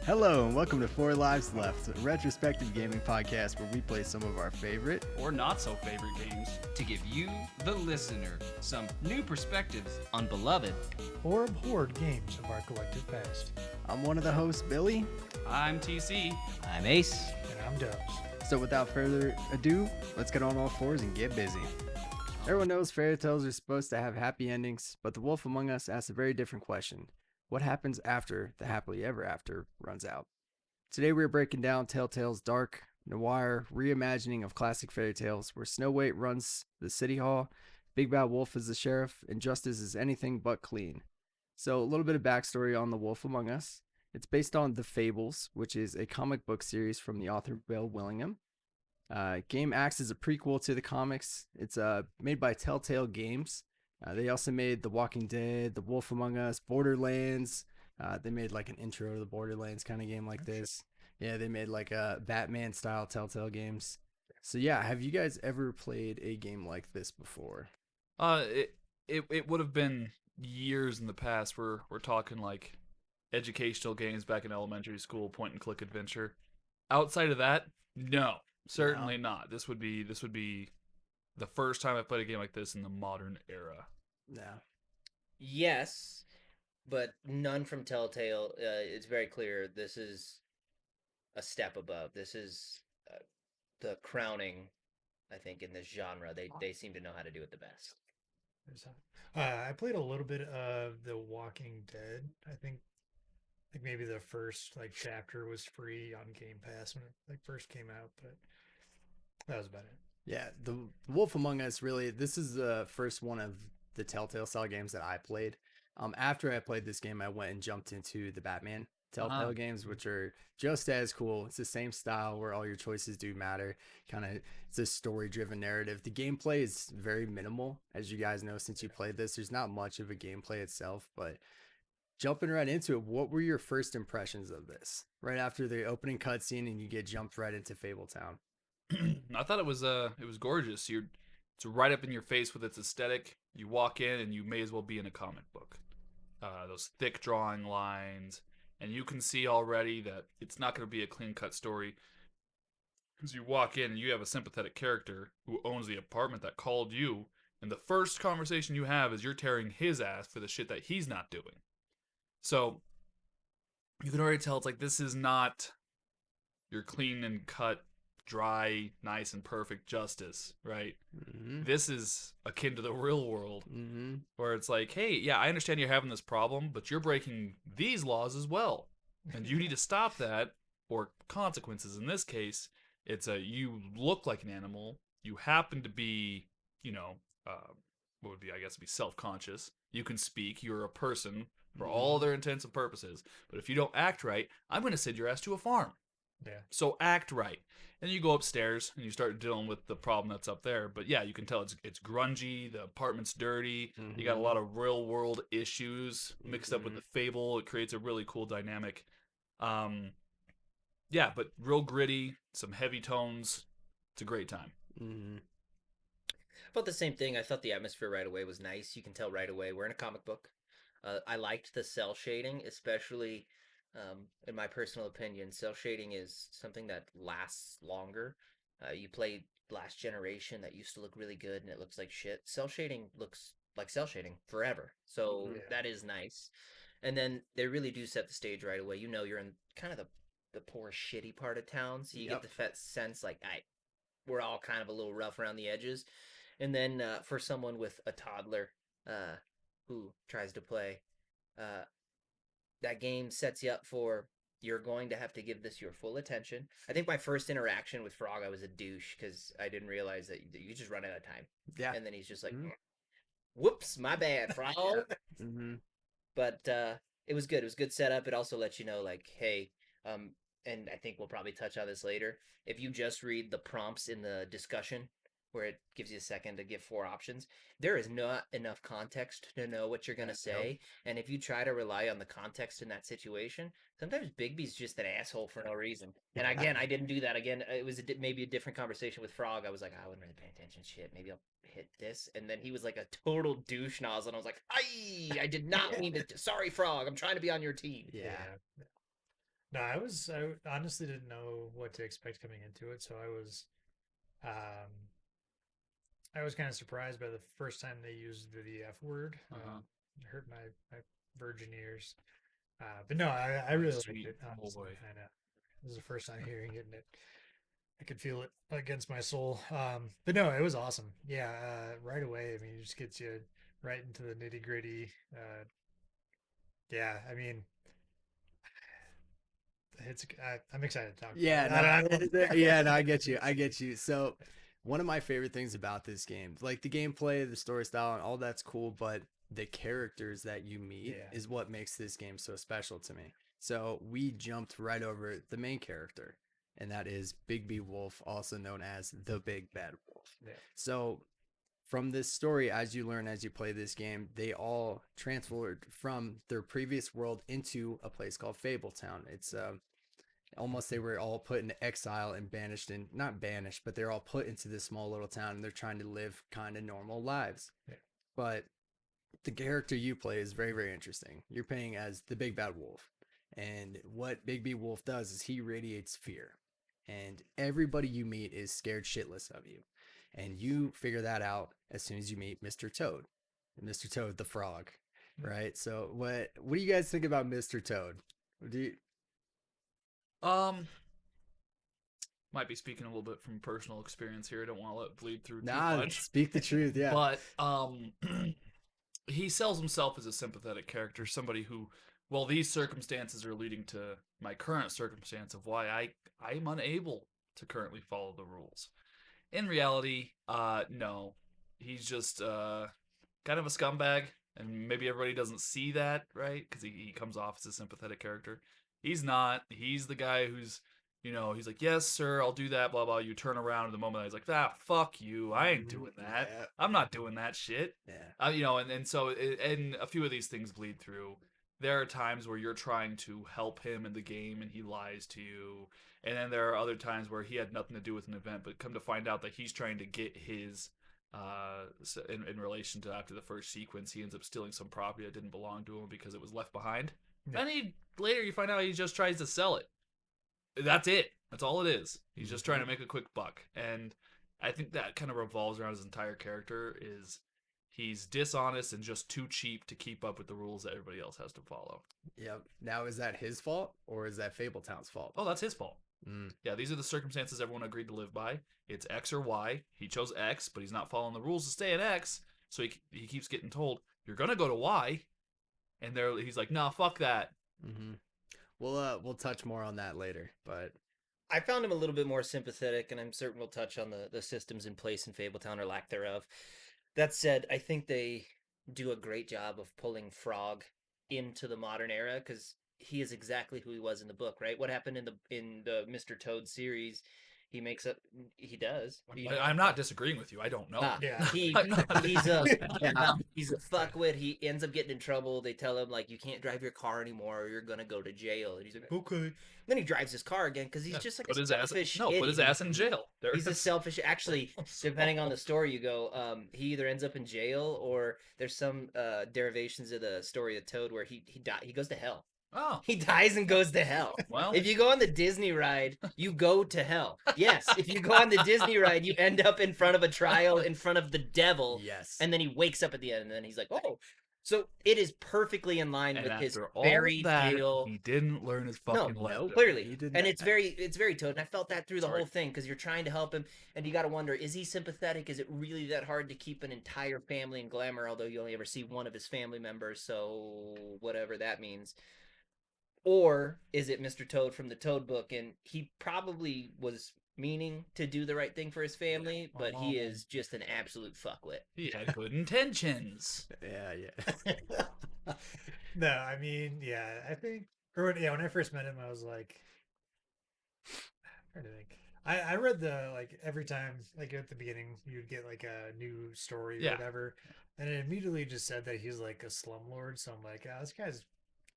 Hello and welcome to Four Lives Left, a retrospective gaming podcast where we play some of our favorite or not so favorite games to give you, the listener, some new perspectives on beloved or abhorred games of our collective past. I'm one of the hosts, Billy. I'm TC. I'm Ace. And I'm Dubs. So without further ado, let's get on all fours and get busy. Everyone knows fairy tales are supposed to have happy endings, but The Wolf Among Us asks a very different question. What happens after the happily ever after runs out? Today we're breaking down Telltale's dark, noir reimagining of classic fairy tales where Snow White runs the city hall, Big Bad Wolf is the sheriff, and justice is anything but clean. So a little bit of backstory on The Wolf Among Us. It's based on The Fables, which is a comic book series from the author Bill Willingham. Game acts as a prequel to the comics. It's made by Telltale Games. They also made The Walking Dead, The Wolf Among Us, Borderlands. They made like an intro to the Borderlands kind of game like this. Yeah, they made like a Batman style Telltale games. So yeah, have you guys ever played a game like this before? It would have been years in the past. We're talking like educational games back in elementary school, point and click adventure. Outside of that, no, certainly not. This would be the first time I played a game like this in the modern era. Yeah. Yes, but none from Telltale. It's very clear this is a step above. This is the crowning, I think, in this genre. They seem to know how to do it the best. I played a little bit of The Walking Dead. I think maybe the first chapter was free on Game Pass when it first came out, but that was about it. Yeah, The Wolf Among Us, really, this is the first one of the Telltale style games that I played. After I played this game, I went and jumped into the Batman Telltale games, which are just as cool. It's the same style where all your choices do matter. Kind of, it's a story-driven narrative. The gameplay is very minimal, as you guys know since you played this. There's not much of a gameplay itself, but jumping right into it, what were your first impressions of this? Right after the opening cutscene and you get jumped right into Fable Town. I thought it was gorgeous. It's right up in your face with its aesthetic. You walk in and you may as well be in a comic book. Those thick drawing lines, and you can see already that it's not going to be a clean-cut story. Because you walk in and you have a sympathetic character who owns the apartment that called you, and the first conversation you have is you're tearing his ass for the shit that he's not doing. So you can already tell it's like this is not your clean and cut, dry, nice and perfect justice, right? Mm-hmm. This is akin to the real world, Mm-hmm. where it's like, hey, yeah, I understand you're having this problem, but you're breaking these laws as well, and you need to stop that, or consequences. In this case, it's you look like an animal, you happen to be, what would be, I guess, be self-conscious, you can speak, you're a person for all their intents and purposes, but if you don't act right, I'm going to send your ass to a farm. Yeah. So act right. And you go upstairs and you start dealing with the problem that's up there. But yeah, you can tell it's grungy. The apartment's dirty. Mm-hmm. You got a lot of real world issues mixed up with the Fable. It creates a really cool dynamic. Yeah, but real gritty, some heavy tones. It's a great time. Mm-hmm. About the same thing. I thought the atmosphere right away was nice. You can tell right away we're in a comic book. I liked the cell shading, especially. In my personal opinion, cell shading is something that lasts longer. You play Last Generation, that used to look really good, and it looks like shit. Cell shading looks like cell shading forever, so that is nice. And then they really do set the stage right away. You're in kind of the poor, shitty part of town, so you get the sense like, we're all kind of a little rough around the edges. And then for someone with a toddler who tries to play, that game sets you up for you're going to have to give this your full attention. I think my first interaction with Frog, I was a douche because I didn't realize that you just run out of time. Yeah. And then he's just like, whoops, my bad, Frog. Mm-hmm. But it was good. It was good setup. It also lets you know, like, hey, and I think we'll probably touch on this later. If you just read the prompts in the discussion, where it gives you a second to give 4 options, there is not enough context to know what you're going to say. And if you try to rely on the context in that situation, sometimes Bigby's just an asshole for no reason. And again, I didn't do that. Again, it was maybe a different conversation with Frog. I was like, I wasn't really paying attention. Shit, maybe I'll hit this. And then he was like a total douche nozzle. And I was like, I did not mean to. Sorry, Frog. I'm trying to be on your team. Yeah. No, I honestly didn't know what to expect coming into it, so um, I was kind of surprised by the first time they used the F word. Uh-huh. It hurt my virgin ears. But no, I My really liked sweet it. Honestly, boy. I know this is the first time hearing it, and I could feel it against my soul. But no, it was awesome. Yeah, right away. I mean, it just gets you right into the nitty gritty. Yeah, I mean, I'm excited to talk about Yeah, it. no, I don't. yeah, no, I get you. I get you. So, one of my favorite things about this game, like the gameplay, the story style, and all that's cool, but the characters that you meet Yeah. is what makes this game so special to me. So, we jumped right over the main character, and that is Big B Wolf, also known as the Big Bad Wolf. Yeah. So, from this story, as you learn as you play this game, they all transferred from their previous world into a place called Fable Town. It's almost they were all put into exile and banished, and not banished, but they're all put into this small little town and they're trying to live kind of normal lives. Yeah. But the character you play is very, very interesting. You're playing as the Big Bad Wolf. And what Big B Wolf does is he radiates fear. And everybody you meet is scared shitless of you. And you figure that out as soon as you meet Mr. Toad. Mr. Toad the frog. Right? So what do you guys think about Mr. Toad? Do you, Um, might be speaking a little bit from personal experience here. I don't want to let it bleed through too nah, much. speak the truth, yeah. But he sells himself as a sympathetic character, somebody who, well, these circumstances are leading to my current circumstance of why I'm unable to currently follow the rules. In reality, no, he's just kind of a scumbag, and maybe everybody doesn't see that, right? Because he comes off as a sympathetic character. He's not. He's the guy who's, he's like, yes, sir, I'll do that, blah, blah. You turn around at the moment, he's like, ah, fuck you. I ain't doing that. Yeah. I'm not doing that shit. Yeah. And so, and a few of these things bleed through. There are times where you're trying to help him in the game and he lies to you. And then there are other times where he had nothing to do with an event, but come to find out that he's trying to get his in relation to after the first sequence, he ends up stealing some property that didn't belong to him because it was left behind. Yeah. And later you find out he just tries to sell it. That's it. That's all it is. He's just trying to make a quick buck. And I think that kind of revolves around his entire character is he's dishonest and just too cheap to keep up with the rules that everybody else has to follow. Yep. Now, is that his fault or is that Fable Town's fault? Oh, that's his fault. Mm. Yeah, these are the circumstances everyone agreed to live by. It's X or Y. He chose X, but he's not following the rules to stay at X. So he keeps getting told, you're going to go to Y. And he's like, nah, fuck that. Mm-hmm. We'll touch more on that later, but I found him a little bit more sympathetic, and I'm certain we'll touch on the systems in place in Fabletown or lack thereof. That said, I think they do a great job of pulling Frog into the modern era because he is exactly who he was in the book, right? What happened in the Mr. Toad series? He makes up. He does. I'm not disagreeing with you. I don't know. Yeah. He's a he's a fuckwit. He ends up getting in trouble. They tell him like you can't drive your car anymore, or you're gonna go to jail. And he's like, okay. Then he drives his car again because he's just like put a his selfish. put his ass in jail. He's a selfish. Actually, depending on the story you go, he either ends up in jail or there's some derivations of the story of Toad where he goes to hell. Oh, He dies and goes to hell. well, If you go on the Disney ride, you go to hell. Yes, if you go on the Disney ride, you end up in front of a trial in front of the devil, yes. and then he wakes up at the end, and then he's like, "Oh." So it is perfectly in line and with his after all fairy that, tale. he didn't learn his fucking No, lesson. clearly, he did and not. it's very Toad, and I felt that through the Sorry. whole thing because you're trying to help him, and you got to wonder: is he sympathetic? Is it really that hard to keep an entire family in glamour? Although you only ever see one of his family members, so whatever that means. Or is it Mr. Toad from the Toad book? And he probably was meaning to do the right thing for his family, but he is just an absolute fuckwit. He had good intentions. Yeah. No, I mean, yeah, I think, when I first met him, I was like, I'm trying to think. I read like, every time, like, at the beginning, you'd get, like, a new story or Yeah. whatever, and it immediately just said that he's, like, a slumlord, so I'm like, this guy's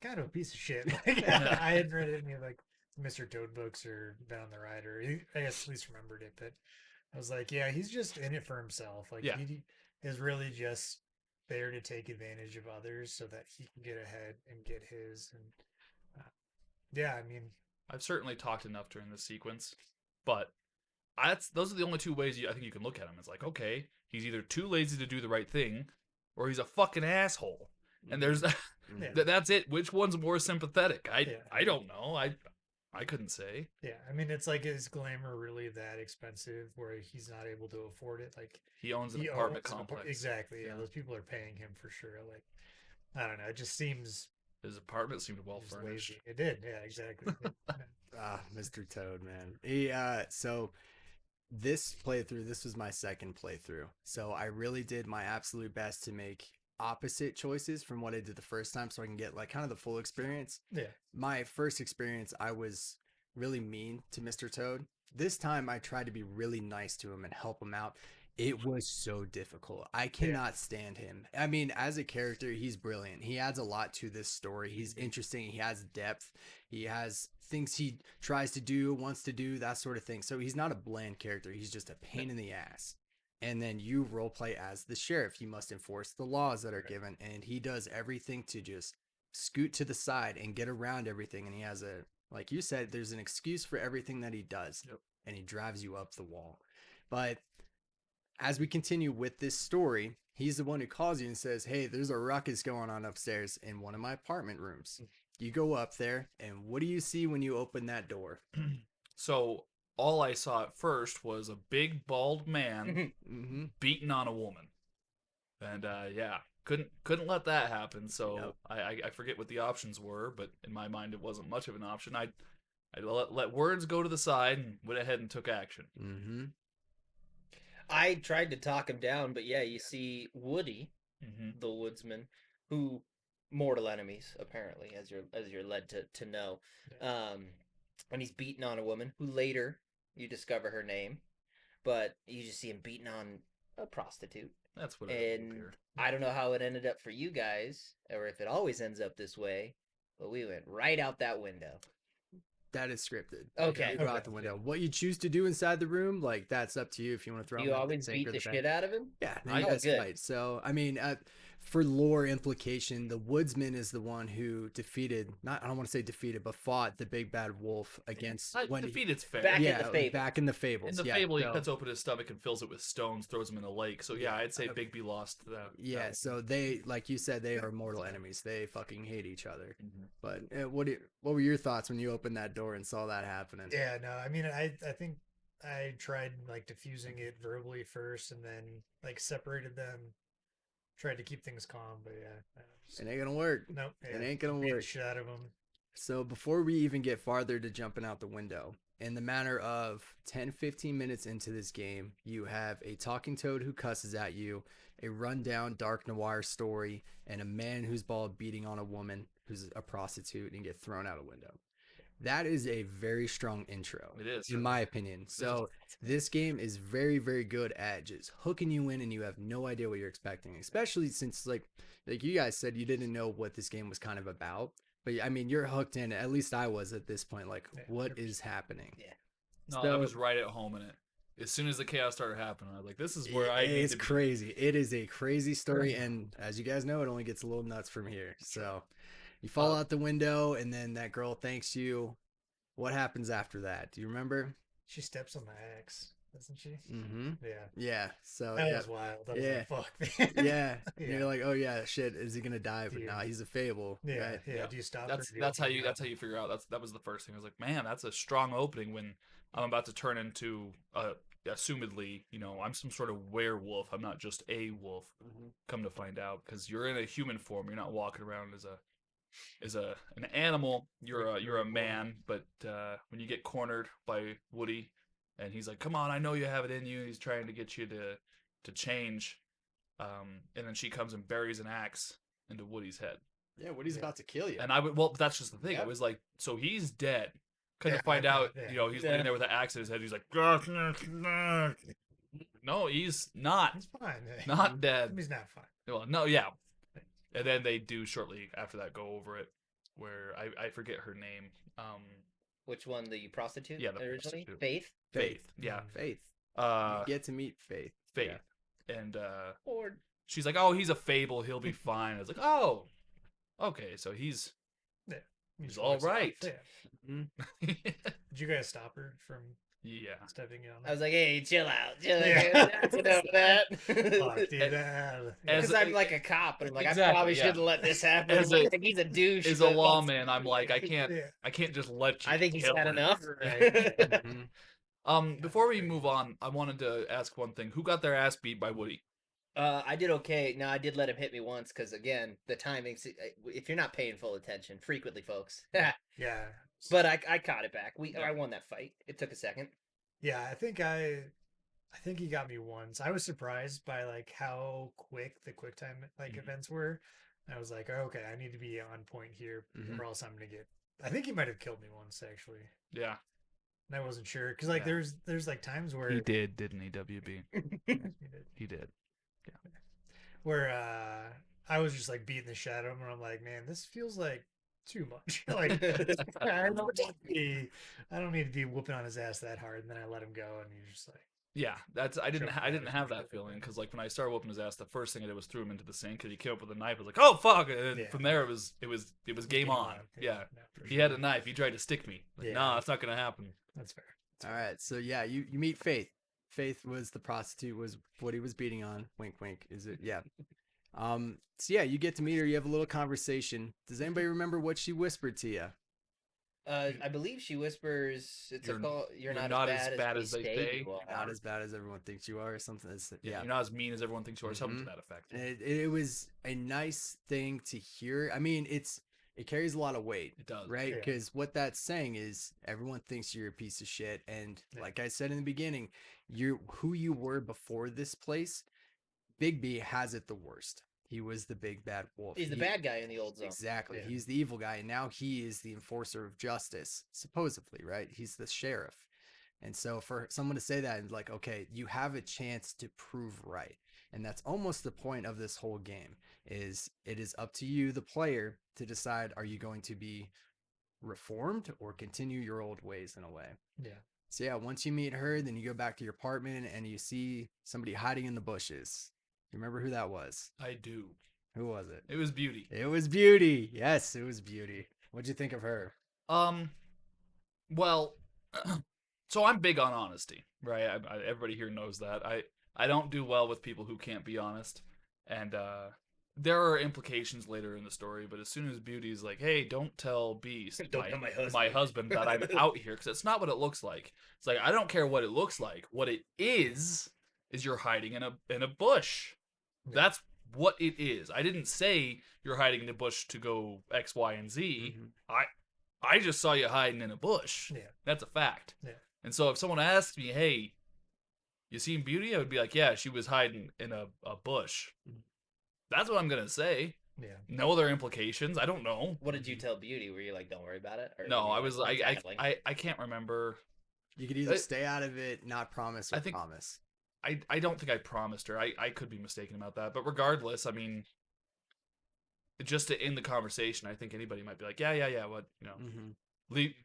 kind of a piece of shit. Like, I hadn't read any, like, Mr. Toad books or been on the ride, or I guess at least remembered it, but I was like, yeah, he's just in it for himself. Like, Yeah. he is really just there to take advantage of others so that he can get ahead and get his. And Yeah, I mean, I've certainly talked enough during this sequence, but those are the only two ways I think you can look at him. It's like, okay, he's either too lazy to do the right thing, or he's a fucking asshole. And there's Mm-hmm. yeah, that's it. Which one's more sympathetic? Yeah. I don't know. I couldn't say. yeah. I mean, it's like, is glamour really that expensive where he's not able to afford it? Like, He owns an he apartment owns an complex. exactly. Yeah, Yeah. those people are paying him for sure. Like, I don't know. It just seems His apartment seemed well just furnished. lazy. It did. Yeah, exactly. Ah, Mr. Toad, man. So this playthrough, this was my second playthrough. So I really did my absolute best to make opposite choices from what I did the first time so I can get like kind of the full experience. Yeah. My first experience, I was really mean to Mr. Toad. This time I tried to be really nice to him and help him out. It was so difficult. I cannot stand him. I mean, as a character, he's brilliant. He adds a lot to this story. He's interesting. He has depth. He has things he tries to do, wants to do, that sort of thing. So he's not a bland character. He's just a pain in the ass. And then you roleplay as the sheriff. You must enforce the laws that are given. And he does everything to just scoot to the side and get around everything. And he has a, like you said, there's an excuse for everything that he does. Yep. And he drives you up the wall. But as we continue with this story, he's the one who calls you and says, "Hey, there's a ruckus going on upstairs in one of my apartment rooms." You go up there, and what do you see when you open that door? So all I saw at first was a big bald man Mm-hmm. beating on a woman, and yeah, couldn't let that happen. So Yep. I forget what the options were, but in my mind it wasn't much of an option. I let words go to the side and went ahead and took action. Mm-hmm. I tried to talk him down, but yeah, you see Woody, Mm-hmm. the woodsman, who mortal enemies apparently, as you're led to know. And he's beating on a woman who later you discover her name, but you just see him beating on a prostitute. That's what I And appeared. I don't know how it ended up for you guys, or if it always ends up this way, but we went right out that window. That is scripted. Okay. You go out the window. What you choose to do inside the room, like that's up to you. If you want to throw You him in always sink beat or the bank. shit out of him? Yeah, Oh, you guys good. fight. So, I mean, for lore implication, the woodsman is the one who defeated, not I don't want to say defeated, but fought the big bad wolf against when Defeated's fair. Back in yeah, the Fable. back in the fables. In the yeah, fable, he so- cuts open his stomach and fills it with stones, throws him in a lake. So yeah, I'd say Bigby lost that. Yeah, that. so they, like you said, they are mortal enemies. They fucking hate each other. Mhm. But what were your thoughts when you opened that door and saw that happening? Yeah, no, I mean, I think I tried like diffusing it verbally first, and then like separated them, tried to keep things calm. But yeah, It ain't gonna work. nope, It ain't gonna beat the work. shit out of them. So before we even get farther to jumping out the window, in the matter of 10-15 minutes into this game, you have a talking toad who cusses at you, a rundown dark noir story, and a man who's bald beating on a woman who's a prostitute and get thrown out a window. That is a very strong intro. It is. In my opinion. So this game is very, very good at just hooking you in and you have no idea what you're expecting, especially since like you guys said, you didn't know what this game was kind of about. But I mean, you're hooked in, at least I was at this point, like Yeah, what 100%. is happening? Yeah. No, So- I was right at home in it. As soon as the chaos started happening, I was like, "This is where I need It's to be." crazy. It is a crazy story, and as you guys know, it only gets a little nuts from here. So you fall out the window, and then that girl thanks you. What happens after that? Do you remember? She steps on the axe, doesn't she? Mm-hmm. Yeah, Yeah. So that yeah. was wild. That was Yeah. like, fuck, man. Yeah. And Yeah. you're like, oh yeah, shit. Is he gonna die? But Dude. no, he's a fable. Yeah, Right? yeah. Yeah. Do you stop? That's her? Do you that's how open you it that's up? how you figure out. That was the first thing. I was like, "Man, that's a strong opening." When I'm about to turn into assumedly, I'm some sort of werewolf. I'm not just a wolf. Come to find out, because you're in a human form. You're not walking around as an animal. You're a man. But when you get cornered by Woody, and he's like, "Come on, I know you have it in you." He's trying to get you to change. And then she comes and buries an axe into Woody's head. Yeah. Woody's Yeah. about to kill you. And well, that's just the thing. Yeah. I was like, so he's dead. Couldn't Yeah, find I out, thought, he's Yeah. laying there with an axe in his head. He's like, no, he's not He's fine. not dead. He's not fine. Well, no, yeah. And then they do shortly after that go over it, where I forget her name. Which one? The prostitute? Yeah, the originally? prostitute. Faith? Faith. Yeah. Faith. Uh, You get to meet Faith. Faith. Yeah. And Or she's like, "Oh, he's a fable. He'll be fine." I was like, "Oh, okay. So he's Yeah. You He's just all walks off, right. yeah. Did you guys stop her from Yeah. stepping on I was that? like, hey, chill out. Chill out. Yeah. That's enough of that. Fuck, dude. As- Because I'm like a cop, and I'm like, I Exactly, probably yeah. shouldn't let this happen. As I'm a- like, he's a douche. As a but lawman, I'm like, I yeah. can't just let you. I think he's kill had her. enough. Right. Before we move on, I wanted to ask one thing. Who got their ass beat by Woody? I did okay. Now I did let him hit me once because again, the timing. If you're not paying full attention, frequently, folks. Yeah. But I caught it back. Yeah. I won that fight. It took a second. Yeah, I think he got me once. I was surprised by like how quick the quick time like events were. I was like, oh, okay, I need to be on point here, or else I'm gonna get. I think he might have killed me once actually. Yeah, And I wasn't sure because like Yeah. there's like times where he did, didn't he? WB, he did. where I was just like beating the shit out of him, and I'm like, man, this feels like too much. Like I don't need to be whooping on his ass that hard, and then I let him go, and he's just like, Yeah, that's I didn't Sure. I didn't have that feeling because like when I started whooping his ass, the first thing I did was threw him into the sink because he came up with a knife. I was like, oh fuck! And then Yeah. from there it was game on. Yeah, no, for he sure. had a knife. He tried to stick me. Like, Yeah. nah, that's not gonna happen. That's fair. All right, so yeah, you meet Faith. Faith was the prostitute, was what he was beating on. Wink, wink. Is it? Yeah. So yeah, you get to meet her. You have a little conversation. Does anybody remember what she whispered to you? I believe she whispers, "It's You're- a call. You're you're not as bad as they say you are." Not as bad as everyone thinks you are, or something. Yeah, Yeah. you're not as mean as everyone thinks you are. Something to that effect. And it was a nice thing to hear. I mean, it carries a lot of weight. It does. Right? Yeah. Because what that's saying is everyone thinks you're a piece of shit. And Yeah. like I said in the beginning, who you were before this place, Big B has it the worst. He was the big bad wolf. He's the bad guy in the old zone. Exactly. Yeah. He's the evil guy. And now he is the enforcer of justice, supposedly, right? He's the sheriff. And so for someone to say that and like, okay, you have a chance to prove right. And that's almost the point of this whole game is it is up to you, the player, to decide, are you going to be reformed or continue your old ways in a way? Yeah. So yeah, once you meet her, then you go back to your apartment and you see somebody hiding in the bushes. You remember who that was? I do. Who was it? It was Beauty. It was Beauty. Yes, it was Beauty. What'd you think of her? Well, so I'm big on honesty, right? Everybody here knows that. I don't do well with people who can't be honest, and there are implications later in the story. But as soon as Beauty's like, "Hey, don't tell Beast, Don't tell my husband." my husband that I'm out here," because it's not what it looks like. It's like I don't care what it looks like. What it is you're hiding in a bush. Yeah. That's what it is. I didn't say you're hiding in a bush to go X, Y, and Z. I just saw you hiding in a bush. Yeah. That's a fact. Yeah. And so if someone asked me, hey, you seen Beauty? I would be like, yeah, she was hiding in a bush. That's what I'm going to say. Yeah. No other implications. I don't know. What did you tell Beauty? Were you like, "Don't worry about it"? Or No, were you I like, was "Tackling"? I can't remember. You could either I- stay out of it, not promise, or I think- promise. I don't think I promised her. I could be mistaken about that. But regardless, I mean, just to end the conversation, I think anybody might be like, yeah, what,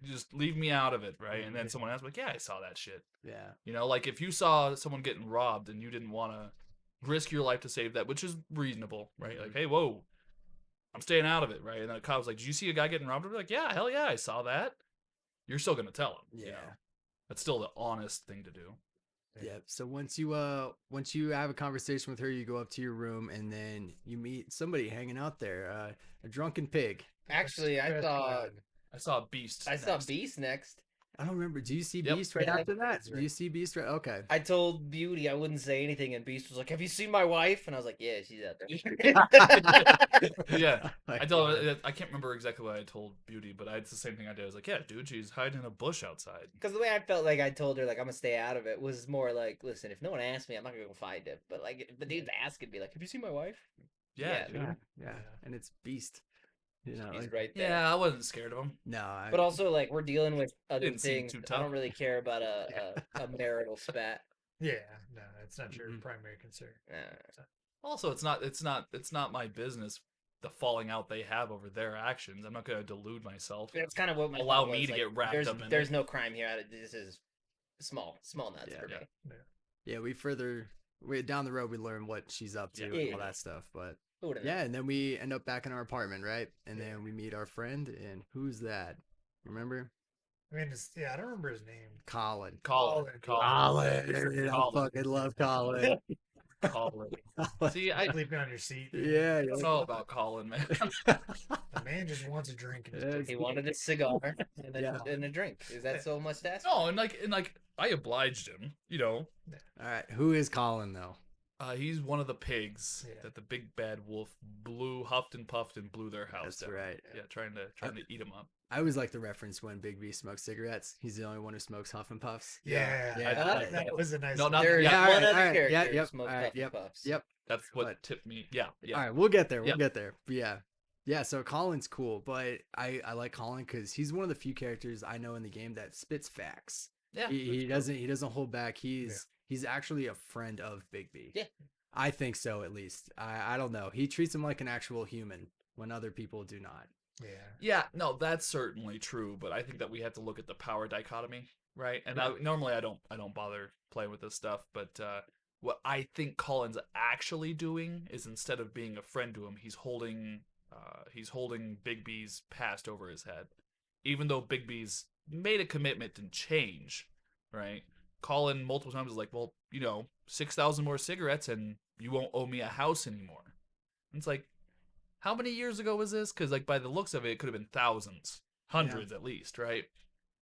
just leave me out of it, right? And then someone else like, yeah, I saw that shit. Yeah. You know, like if you saw someone getting robbed and you didn't want to risk your life to save that, which is reasonable, right? Like, hey, whoa, I'm staying out of it, right? And then a cop was like, did you see a guy getting robbed? I'd be like, yeah, hell yeah, I saw that. You're still gonna tell him. Yeah. You know? That's still the honest thing to do. Yeah. So once you have a conversation with her, you go up to your room and then you meet somebody hanging out there, a drunken pig. Actually, I That's saw bad. I saw Beast. I saw next. Beast next. I don't remember. Do you see Yep. Beast right Yeah, after that? that's Do right. you see Beast right? Okay. I told Beauty I wouldn't say anything, and Beast was like, "Have you seen my wife?" And I was like, "Yeah, she's out there." Yeah. Like, I told her, I can't remember exactly what I told Beauty, but it's the same thing I did. I was like, yeah, dude, she's hiding in a bush outside. Because the way I felt like I told her, like, I'm gonna stay out of it was more like, listen, if no one asks me, I'm not gonna go find it. But like, if the dude's asking me, like, "Have you seen my wife?" Yeah, Yeah, dude. yeah, Yeah. and it's Beast. You know, He's like, right there. Yeah, I wasn't scared of him. no, But also, like, we're dealing with other Didn't seem things. too I tough. don't really care about a marital spat. Yeah. No, it's not your Mhm. primary concern. Also, it's not my business the falling out they have over their actions. I'm not gonna delude myself. That's kind of what my Allow thought me was, to like, get wrapped there's, up in There's it. no crime here. This is small nuts Yeah. for me. yeah, we down the road we learn what she's up to Yeah. and all that stuff. But Who would have Yeah, known? and then we end up back in our apartment, right? And Yeah. then we meet our friend, and who's that? Remember? I mean, yeah, I don't remember his name. Colin. Colin. Colin. Colin. I Colin. fucking love Colin. Colin. See, I Sleeping on your seat. Man. Yeah, don't know about Colin, man. The man just wants a drink. And It's- He wanted a cigar and Yeah. a drink. Is that so much to ask? No, and like I obliged him. All right, who is Colin though? He's one of the pigs Yeah. that the big bad wolf huffed and puffed and blew their house That's down. right. Yeah, trying to eat him up. I always like the reference when Big B smokes cigarettes. He's the only one who smokes Huff and Puffs. yeah, Yeah. that was a nice. No, not There's yeah. one all other right, character yeah, who yep, smoked all right, Puff and Puffs. Yep. That's what But- tipped me. Yeah, yeah. All right, we'll get there. We'll Yep. get there. But yeah. So Colin's cool, but I like Colin because he's one of the few characters I know in the game that spits facts. Yeah, He that's true. doesn't hold back. He's actually a friend of Big B. Yeah. I think so at least. I don't know. He treats him like an actual human when other people do not. Yeah. Yeah, no, that's certainly true, but I think that we have to look at the power dichotomy, right? And normally I don't bother playing with this stuff, but what I think Colin's actually doing is instead of being a friend to him, he's holding Big B's past over his head. Even though Big B's made a commitment and change, right? Colin multiple times is like, well, 6,000 more cigarettes and you won't owe me a house anymore. And it's like, how many years ago was this? Because like by the looks of it, it could have been thousands, hundreds at least, right?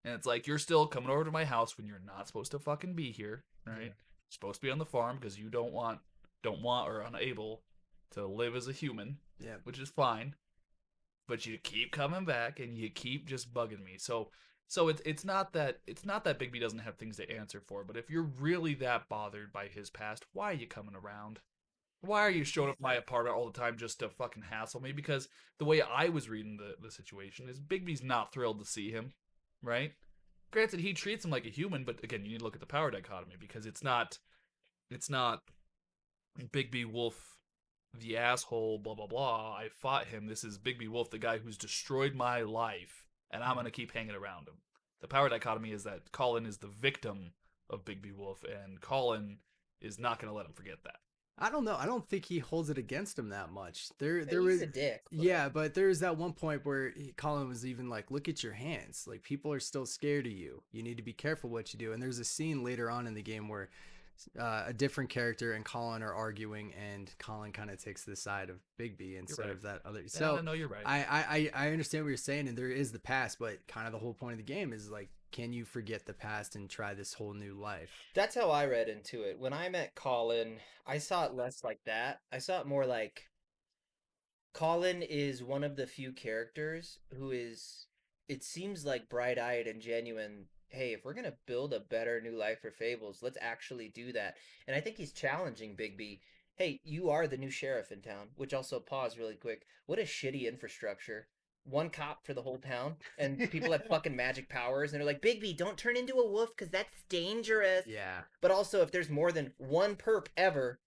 And it's like you're still coming over to my house when you're not supposed to fucking be here, right? Yeah. You're supposed to be on the farm because you don't want or unable to live as a human, Yeah. which is fine. But you keep coming back and you keep just bugging me. So it's not that Big B doesn't have things to answer for, but if you're really that bothered by his past, why are you coming around? Why are you showing up at my apartment all the time just to fucking hassle me? Because the way I was reading the situation is Big B's not thrilled to see him, right? Granted, he treats him like a human, but again, you need to look at the power dichotomy because it's not Big B Wolf, the asshole, blah blah blah. I fought him. This is Big B Wolf, the guy who's destroyed my life, and I'm gonna keep hanging around him. The power dichotomy is that Colin is the victim of Big B Wolf, and Colin is not gonna let him forget that. I don't know. I don't think he holds it against him that much. There He's was a dick. But yeah, but there's that one point where Colin was even like, "Look at your hands. Like people are still scared of you. You need to be careful what you do." And there's a scene later on in the game where a different character and Colin are arguing, and Colin kind of takes the side of Big B instead right. of that other. Yeah, So no, you're right. I understand what you're saying, and there is the past, but kind of the whole point of the game is like, can you forget the past and try this whole new life? That's how I read into it. When I met Colin, I saw it less like that. I saw it more like Colin is one of the few characters who is, it seems like bright-eyed and genuine. Hey, if we're going to build a better new life for Fables, let's actually do that. And I think he's challenging Big B. Hey, you are the new sheriff in town, which also pause really quick. What a shitty infrastructure. One cop for the whole town, and people have fucking magic powers, and they're like, Big B, don't turn into a wolf because that's dangerous. Yeah, But also, if there's more than one perp ever,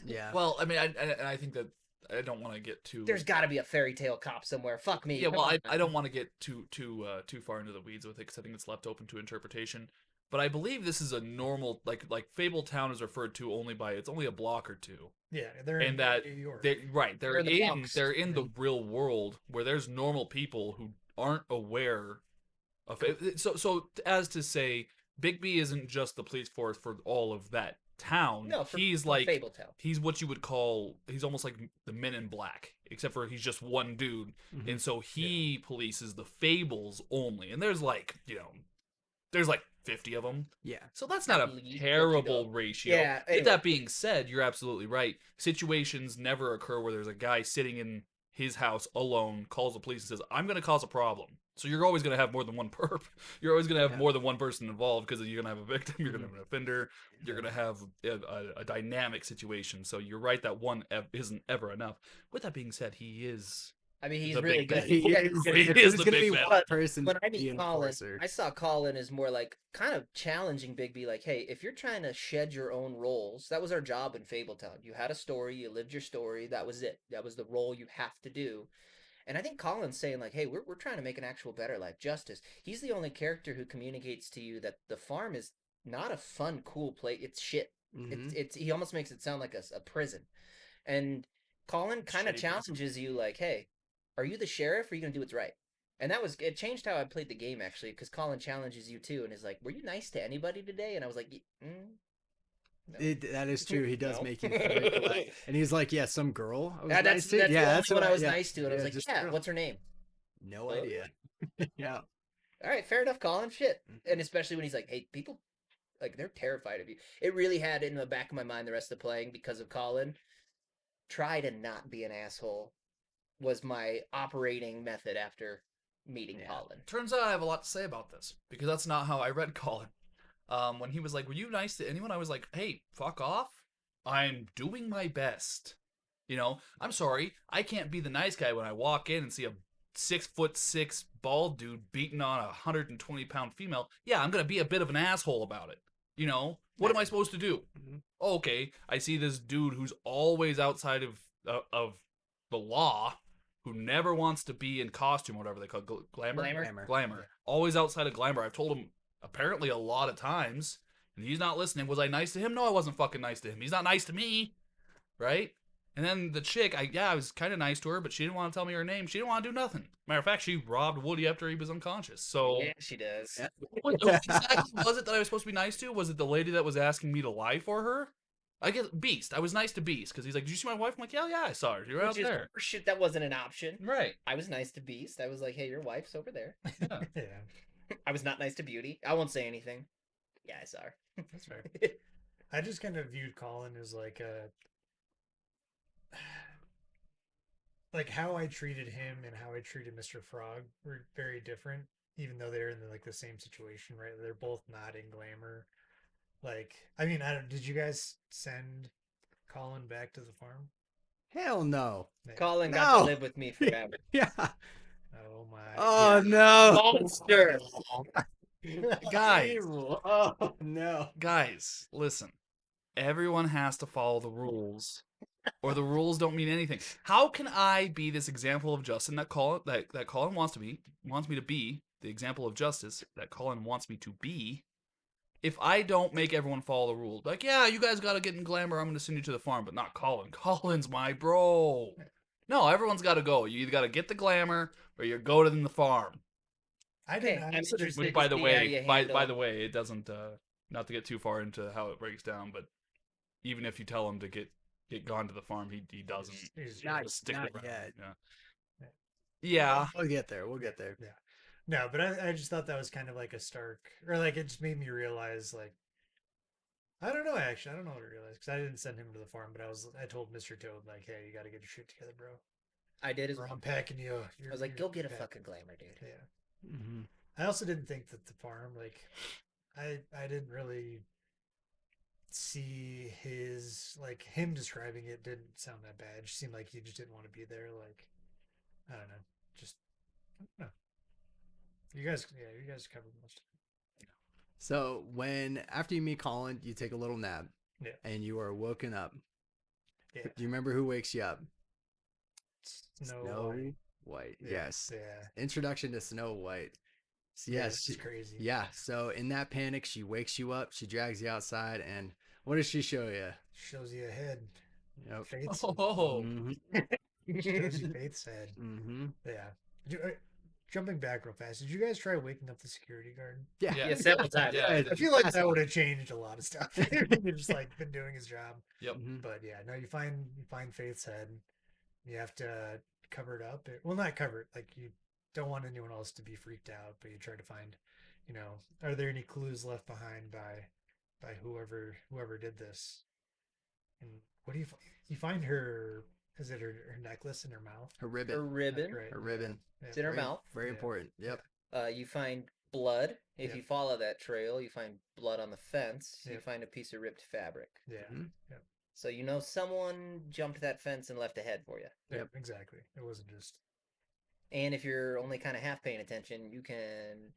yeah. Well, I mean, I think that I don't want to get too. there's got to be a fairy tale cop somewhere. Fuck me. Yeah, Come well, on. I don't want to get too far into the weeds with it because I think it's left open to interpretation. But I believe this is a normal like Fable Town is referred to only by it's only a block or two, Yeah, they're and in that New York. they're They're in the Bronx. they're in the real world where there's normal people who aren't aware of it. So as to say, Big B isn't just the police force for all of that town. No, for, he's for like Fable Town. he's what you would call he's almost like the Men in Black, except for he's just one dude, Mhm. and so he polices the Fables only. And there's like there's like 50 of them, Yeah. so that's not a Lead terrible 50. ratio. Yeah, With anyway. that being said, you're absolutely right. Situations never occur where there's a guy sitting in his house alone, calls the police and says, "I'm going to cause a problem." So you're always going to have more than one perp. You're always going to have Yeah. more than one person involved because you're going to have a victim, you're going to have an offender, you're going to have a dynamic situation. So you're right that one isn't ever enough. With that being said, he is. I mean, he's The really big good. bad. He Yeah, is, he's He if is there's the gonna big be bad. one person when I to be meet an Colin, enforcer. I saw Colin as more like kind of challenging Big B, like, hey, if you're trying to shed your own roles, that was our job in Fabletown. You had a story, you lived your story, that was it. That was the role you have to do. And I think Colin's saying, like, hey, we're trying to make an actual better life, justice. He's the only character who communicates to you that the farm is not a fun, cool place. It's shit. Mhm. It's he almost makes it sound like a prison. And Colin kind of Shitty challenges you, like, "Hey, are you the sheriff? Or are you gonna do what's right?" And it changed how I played the game actually, because Colin challenges you too, and is like, "Were you nice to anybody today?" And I was like, "No, That is true. He does no." make you feel like, and he's like, yeah, some girl. I was Yeah, nice that's to. that's Yeah, the only that's one what I was yeah, nice to, and I was like, just "Yeah, girl. what's her name?" No What? idea. Yeah. All right, fair enough, Colin. Shit, and especially when he's like, "Hey, people, like, they're terrified of you." It really had in the back of my mind the rest of the playing because of Colin. Try to not be an asshole was my operating method after meeting Yeah. Colin. Turns out I have a lot to say about this because that's not how I read Colin. When he was like, "Were you nice to anyone?" I was like, "Hey, fuck off. I'm doing my best. You know, I'm sorry. I can't be the nice guy when I walk in and see a 6'6" bald dude beating on a 120-pound female. Yeah, I'm gonna be a bit of an asshole about it. You know, what am I supposed to do? Mhm. Oh, okay, I see this dude who's always outside of the law, who never wants to be in costume or whatever they call it, glamour. Glamour? Glamour. Always outside of glamour. I've told him apparently a lot of times, and he's not listening. Was I nice to him? No, I wasn't fucking nice to him. He's not nice to me, right? And then the chick, I was kind of nice to her, but she didn't want to tell me her name. She didn't want to do nothing. Matter of fact, she robbed Woody after he was unconscious. So, Yeah, she does. Yeah. what exactly was it that I was supposed to be nice to? Was it the lady that was asking me to lie for her? I guess Beast. I was nice to Beast because he's like, "Did you see my wife?" I'm like, "Yeah, I saw her. You're out Which is there." shit. That wasn't an option. Right. I was nice to Beast. I was like, "Hey, your wife's over there." Yeah. Yeah, I was not nice to Beauty. I won't say anything. Yeah, I saw her. that's fair. I just kind of viewed Colin as like how I treated him and how I treated Mr. Frog were very different, even though they're in the same situation, right? They're both not in glamour. Like, I mean, I don't. Did you guys send Colin back to the farm? Hell no. Colin got to No. live with me forever. Yeah. Oh my! Oh Yeah. no. Monster. Guys. Evil. Oh no. Guys, listen. Everyone has to follow the rules, or the rules don't mean anything. How can I be this example of Justin that Colin wants me to be, the example of justice that Colin wants me to be, if I don't make everyone follow the rules? Like, yeah, you guys gotta get in glamour. I'm gonna send you to the farm, but not Colin. Colin's my bro. No, everyone's gotta go. You either gotta get the glamour or you go to the farm. I Okay, didn't. I I'm also didn't. interested. Which, to by the see how way, you by handle- the way, it doesn't. Not to get too far into how it breaks down, but even if you tell him to get gone to the farm, he doesn't. He's- Not- Just stick not around. yet. Yeah. Yeah. We'll get there. We'll get there. Yeah. No, but I just thought that was kind of like a stark, or like it just made me realize, like, I don't know, actually. I don't know what I realized because I didn't send him to the farm, but I told Mr. Toad, like, hey, you got to get your shit together, bro. I did as Or well. I'm packing you. I was like, go get a fucking glamour, dude. Yeah. Mm-hmm. I also didn't think that the farm, like, I didn't really see him describing it didn't sound that bad. It just seemed like he just didn't want to be there. Like, I don't know. Just, I don't know. You guys covered most of So after you meet Colin, you take a little nap. Yeah. And you are woken up. it. Do you remember who wakes you up? Yeah. Snow White. Yeah. Yes. Yeah. Introduction to Snow White. So, Yeah, yes. it's crazy. Yeah. So in that panic, she wakes you up. She drags you outside, and what does she show you? Shows you ahead. Yep. Faith's. Oh. Mm-hmm. Shows you Faith's head. Mm-hmm. Yeah. Jumping back real fast, did you guys try waking up the security guard? Yeah. Yeah. Yeah, several times. Yeah. Yeah, I feel like that would have changed a lot of stuff. He'd just like been doing his job. Yep. Mhm. But yeah, no, you find Faith's head. You have to cover it up. Well, not cover it. Like you don't want anyone else to be freaked out, but you try to find, are there any clues left behind by whoever did this? And what do you find her? Is it her necklace in her mouth? Her ribbon. Her ribbon. Right. Her ribbon. Yeah. It's in her Very- mouth. Very Yeah. important. Yep. You find blood. If Yeah. you follow that trail, you find blood on the fence. You Yeah. find a piece of ripped fabric. Yeah. Mhm. So you know someone jumped that fence and left a head for you. Yeah, Yep. exactly. It wasn't just. And if you're only kind of half paying attention, you can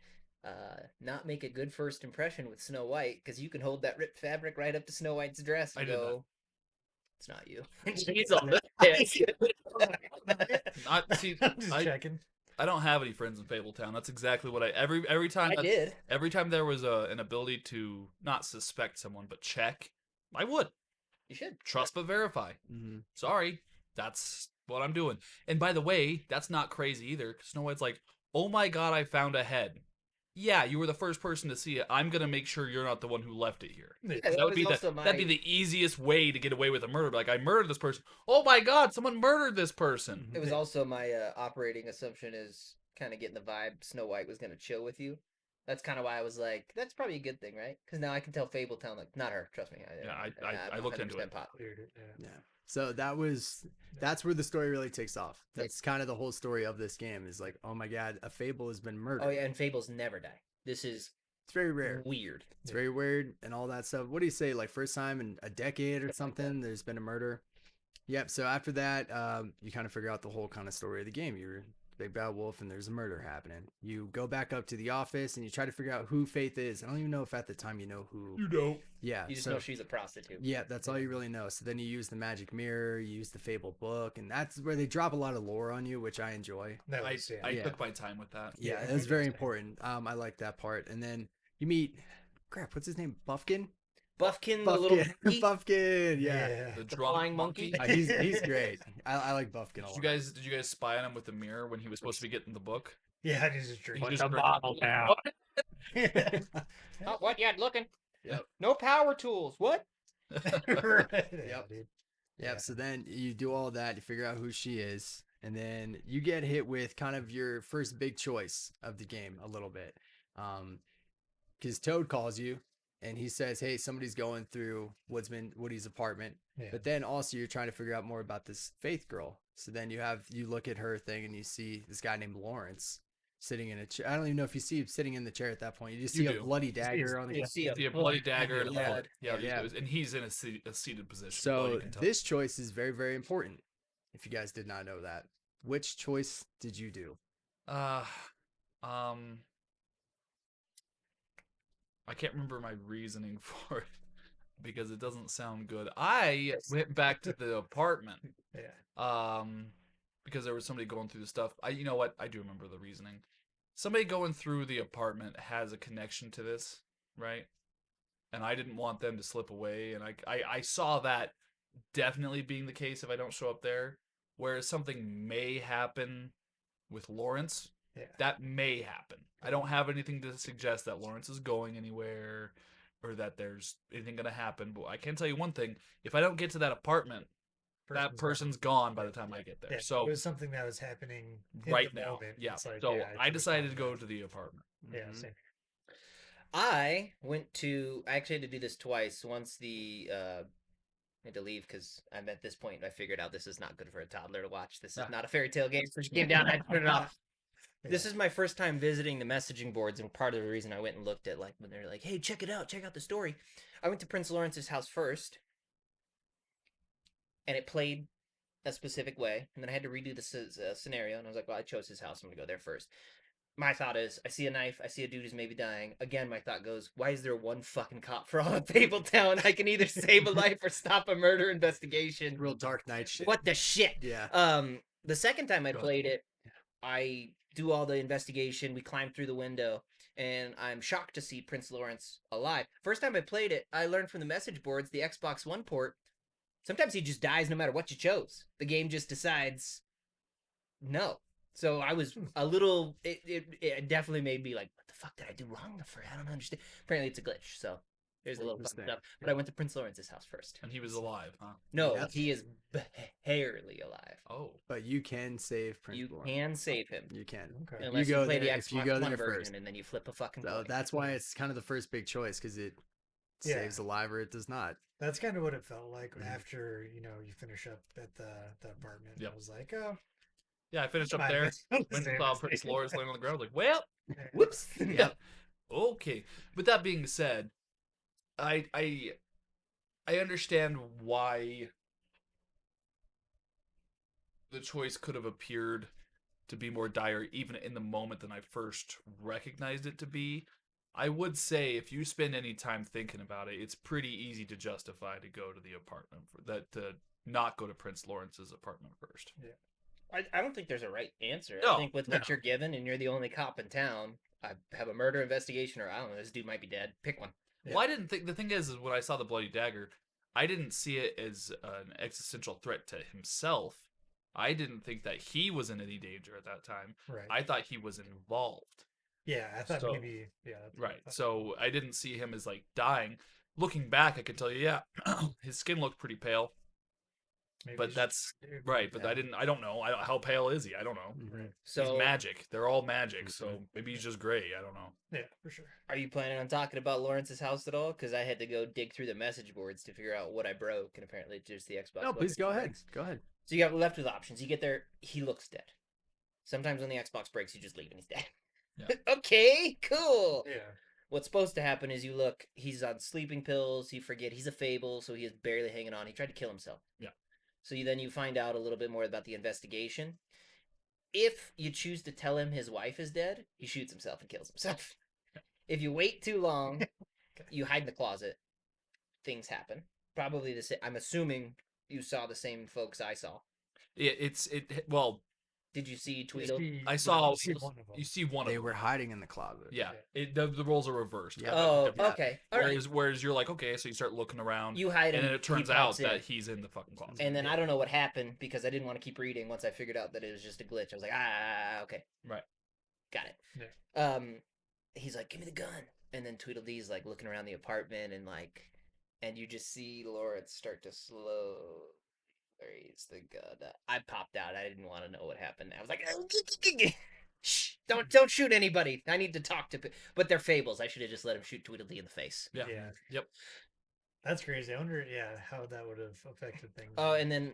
not make a good first impression with Snow White because you can hold that ripped fabric right up to Snow White's dress and I did that. go, "It's not you." She's on the See, I'm just I, checking. I don't have any friends in Fable Town. That's exactly what every time I did. every time there was an ability to not suspect someone but check, I would You should. trust but verify. Mm-hmm. Sorry, that's what I'm doing. And by the way, that's not crazy either, because Snow White's like, oh my god, I found a head. Yeah, you were the first person to see it. I'm gonna make sure you're not the one who left it here. Yeah. Yeah, That would be that'd be the easiest way to get away with a murder. Like, I murdered this person. Oh my god, someone murdered this person. It was also my operating assumption is kind of getting the vibe Snow White was going to chill with you. That's kind of why I was like, that's probably a good thing, right? Because now I can tell Fable Town, like, not her, trust me. I looked into it. Cleared it, yeah. Yeah. So that's where the story really takes off. That's kind of the whole story of this game is like, oh my god, a Fable has been murdered. Oh yeah, and Fables never die. This is It's very rare. weird. It's very weird and all that stuff. What do you say? Like first time in a decade or something, there's been a murder. Yep. So after that, you kind of figure out the whole kind of story of the game. You're the big bad wolf and there's a murder happening. You go back up to the office and you try to figure out who Faith is. I don't even know if at the time you know who. You know. Yeah. You just so, know she's a prostitute. yeah, that's all you really know. So then you use the magic mirror, you use the Fable book, and that's where they drop a lot of lore on you, which I enjoy. That I, was, yeah. I Yeah. took my time with that. Yeah, Yeah, it's very understand. important. I like that part. And then you meet, crap, what's his name? Buffkin? Buffkin, the little Buffkin. monkey, Buffkin, yeah. The the drunk flying monkey. He's great. I like Buffkin a lot. Did you guys spy on him with the mirror when he was supposed to be getting the book? Yeah, I just drink. He it. just down. Oh, what? Yeah, looking. Yep. No power tools. What? Right, yeah, Yep. dude. Yep. So then you do all that, you figure out who she is, and then you get hit with kind of your first big choice of the game a little bit. Because Toad calls you and he says, hey, somebody's going through Woody's apartment. Yeah. But then also you're trying to figure out more about this Faith girl. So then you look at her thing and you see this guy named Lawrence sitting in a chair. I don't even know if you see him sitting in the chair at that point. You just You see do. a bloody dagger on the You see The bloody dagger and a Yeah. bullet. Yeah, Yeah. and he's in a seated position. So you can tell. this choice is very, very important. If you guys did not know that, which choice did you do? I can't remember my reasoning for it because it doesn't sound good. I went back to the apartment. Yeah. Because there was somebody going through the stuff. You know what? I do remember the reasoning. Somebody going through the apartment has a connection to this, right? And I didn't want them to slip away. And I saw that definitely being the case if I don't show up there. Whereas something may happen with Lawrence. Yeah. That may happen. I don't have anything to suggest that Lawrence is going anywhere or that there's anything going to happen. But I can tell you one thing. If I don't get to that apartment, that person's gone by the time I get there. Yeah, So it was something that was happening in right the now, moment. yeah. It's like, So yeah, I took decided to time go to the apartment. Yeah, Mhm. same. I actually had to do this twice. Once I had to leave because I'm at this point, I figured out this is not good for a toddler to watch. This is not a fairy tale game. So she came down, I had to turn it off. This is my first time visiting the messaging boards, and part of the reason I went and looked at, like, when they're like, hey, check out the story. I went to Prince Lawrence's house first, and it played a specific way, and then I had to redo the scenario, and I was like, well, I chose his house, I'm gonna go there first. My thought is, I see a knife, I see a dude who's maybe dying. Again, my thought goes, why is there one fucking cop for all of Fable Town? I can either save a life or stop a murder investigation. Real Dark Knight shit. What the shit? Yeah. The second time I Go played it, I do all the investigation, we climb through the window, and I'm shocked to see Prince Lawrence alive. First time I played it, I learned from the message boards, the Xbox One port, sometimes he just dies no matter what you chose. The game just decides no. So I was a little, it definitely made me like, what the fuck did I do wrong for? I don't understand. Apparently it's a glitch, so there's a little fucked Interesting. up. But I went to Prince Lawrence's house first. And he was alive, huh? No, Yes. he is barely alive. Oh. But you can save Prince You Lawrence. can save him. You can. Okay. Unless you, go play there- the if you Xbox go One there version first. and then you flip a fucking So coin. that's why it's kind of the first big choice because it Yeah. saves alive or it does not. That's kind of what it felt like Mhm. after, you finish up at the apartment. Yep. I was like, oh, Yeah, I finished up might there. have been the Went and same saw mistake. Prince Lawrence laying on the ground. Like, well, Yeah. Whoops. yep. Okay. With that being said, I understand why the choice could have appeared to be more dire even in the moment than I first recognized it to be. I would say if you spend any time thinking about it, it's pretty easy to justify to go to the apartment to not go to Prince Lawrence's apartment first. I don't think there's a right answer. No, I think with what no. you're given and you're the only cop in town, I have a murder investigation or I don't know, this dude might be dead. Pick one. Yeah. Well, I didn't think the thing is when I saw the bloody dagger, I didn't see it as an existential threat to himself. I didn't think that he was in any danger at that time. Right. I thought he was involved. Yeah, I thought So- maybe. Yeah. That's what I Right. thought. So I didn't see him as like dying. Looking back, I can tell you, yeah, his skin looked pretty pale. Maybe But he's that's just a dude. right. But Yeah. I don't know. How pale is he? I don't know. Mhm. Right. So, He's magic. They're all magic. So Mhm. maybe he's just gray. I don't know. Yeah, for sure. are you planning on talking about Lawrence's house at all? Because I had to go dig through the message boards to figure out what I broke, and apparently it's just the Xbox. No, One please go that ahead. breaks. Go ahead. So you got left with options. You get there, he looks dead. Sometimes when the Xbox breaks, you just leave and he's dead. Yeah. Okay, cool. Yeah. What's supposed to happen is you look, he's on sleeping pills, you forget he's a Fable, so he is barely hanging on. He tried to kill himself. Yeah. So you find out a little bit more about the investigation. If you choose to tell him his wife is dead, he shoots himself and kills himself. If you wait too long, you hide in the closet, things happen. Probably the same. I'm assuming you saw the same folks I saw. Well, Did you see You Tweedle? see- I saw you see one of them. you see one They of were them. hiding in the closet. Yeah. The roles are reversed. Yeah. Oh, Yeah. okay. All right. Whereas you're like, okay, so you start looking around, You hide him. and then it he turns out pops in. that he's in the fucking closet. And then I don't know what happened because I didn't want to keep reading once I figured out that it was just a glitch. I was like, okay. Right. Got it. He's like, give me the gun. And then Tweedledee's like looking around the apartment and you just see Lawrence start to slow raise the gun. I popped out. I didn't want to know what happened. I was like, shh, don't shoot anybody. I need to talk to, but they're fables. I should have just let him shoot Tweedledee in the face. Yeah. Yeah. Yep. That's crazy. I wonder, how that would have affected things. Oh, and then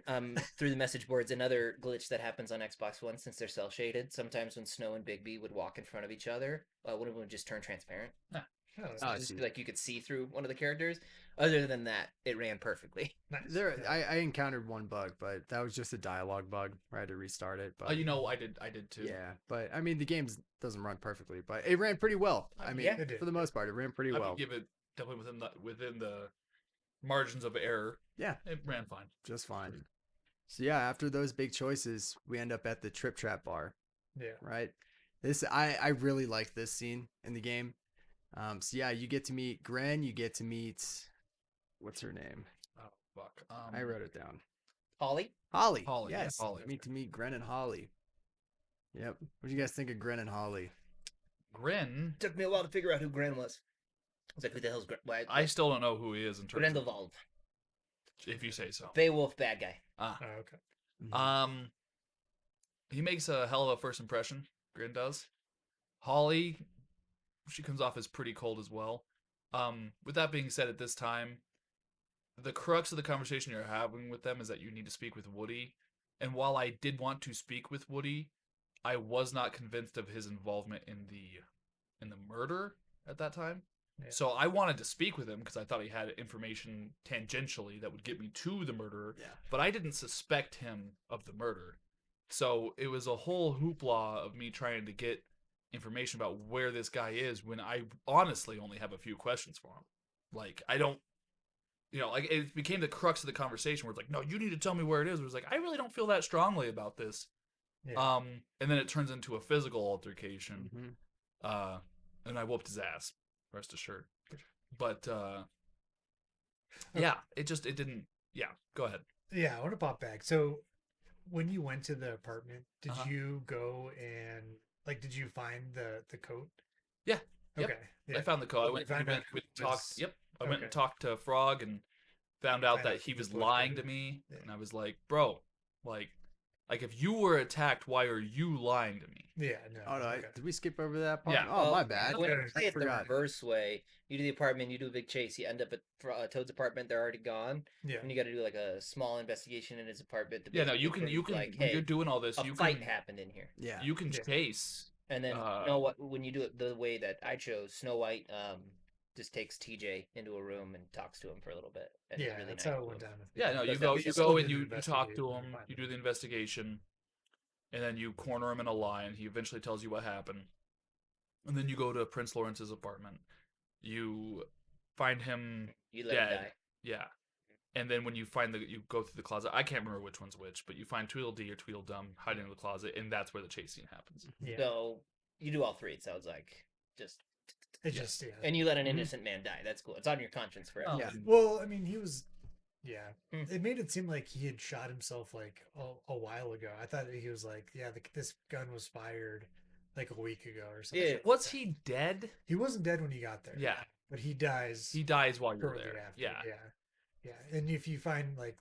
through the message boards, another glitch that happens on Xbox One since they're cell shaded. Sometimes when Snow and Bigby would walk in front of each other, one of them would just turn transparent. Oh, that's Oh, I Just see. like you could see through one of the characters. Other than that, it ran perfectly. nice. There, Yeah. I encountered one bug, but that was just a dialogue bug. I had to restart it. But I did too. yeah, but I mean, the game doesn't run perfectly, but it ran pretty well. I mean, Yeah. It did. for the most part, it ran pretty I well. would give it definitely within the margins of error. Yeah. It ran fine. Just fine. So yeah, after those big choices, we end up at the Trip Trap bar, Yeah. right? I really like this scene in the game. So yeah, you get to meet Gren. You get to meet, what's her name? Oh fuck. I wrote it down. Holly? Holly. Holly, yeah, Yes. Holly. To meet Gren and Holly. Yep. What do you guys think of Gren and Holly? Grin. Took me a while to figure out who Gren was. I was like, who the hell's Gren? Why? I still don't know who he is in terms Grindelwald. if you say so. Beowulf bad guy. Ah. Oh, okay. He makes a hell of a first impression. Grin does. Holly, she comes off as pretty cold as well. With that being said, at this time, the crux of the conversation you're having with them is that you need to speak with Woody. And while I did want to speak with Woody, I was not convinced of his involvement in the murder at that time. Yeah. So I wanted to speak with him because I thought he had information tangentially that would get me to the murderer, Yeah. but I didn't suspect him of the murder. So it was a whole hoopla of me trying to get information about where this guy is when I honestly only have a few questions for him. Like, I don't, like it became the crux of the conversation where it's like, no, you need to tell me where it is. It was like, I really don't feel that strongly about this. Yeah. And then it turns into a physical altercation. Mhm. And I whooped his ass, rest assured. But yeah, it didn't. Yeah, go ahead. Yeah, I want to pop back. So, when you went to the apartment, did Uh-huh. you go and did you find the coat? Yeah, yep. Okay. Yeah. I found the code. You found out who Talked. was- Yep, I went and okay. talked to Frog and found out Find that out he who was was lying doing to it. me, Yeah. and I was like, bro, like if you were attacked, why are you lying to me? Yeah. No. Oh no, okay. did we skip over that part? Yeah. Oh, my bad. When Okay. you play it the Forgot. reverse way, you do the apartment, you do a big chase, you end up at Toad's apartment, they're already gone, Yeah. and you got to do like a small investigation in his apartment. To Yeah, no, basically you prove, can like, when hey, you're doing all this, a you fight can happened in here. Yeah. you can Yeah. chase. And then when you do it the way that I chose, Snow White just takes TJ into a room and talks to him for a little bit. And it's Yeah, really that's nice. how it went down. with Yeah, me. no, you Does go that- you still go did and an you talk to investigation and him, find you him. do the investigation, and then you corner him in a lie, and he eventually tells you what happened. And then you go to Prince Lawrence's apartment. You find him You let him dead. die. Yeah. And then when you you go through the closet, I can't remember which one's which, but you find Tweedledee or Tweedledum hiding in the closet, and that's where the chase scene happens. Yeah. So you do all three. It sounds like just, It's yeah. just and you let an Mhm. innocent man die. That's cool. It's on your conscience forever. Oh, Yeah. Well, I mean, he was Yeah. Hmm. It made it seem like he had shot himself like a while ago. I thought he was like, yeah, this gun was fired like a week ago or something. Yeah. like Was that. he dead? He wasn't dead when he got there. Yeah. But he dies He dies while you're shortly there. after. Yeah. Yeah. Yeah. And if you find like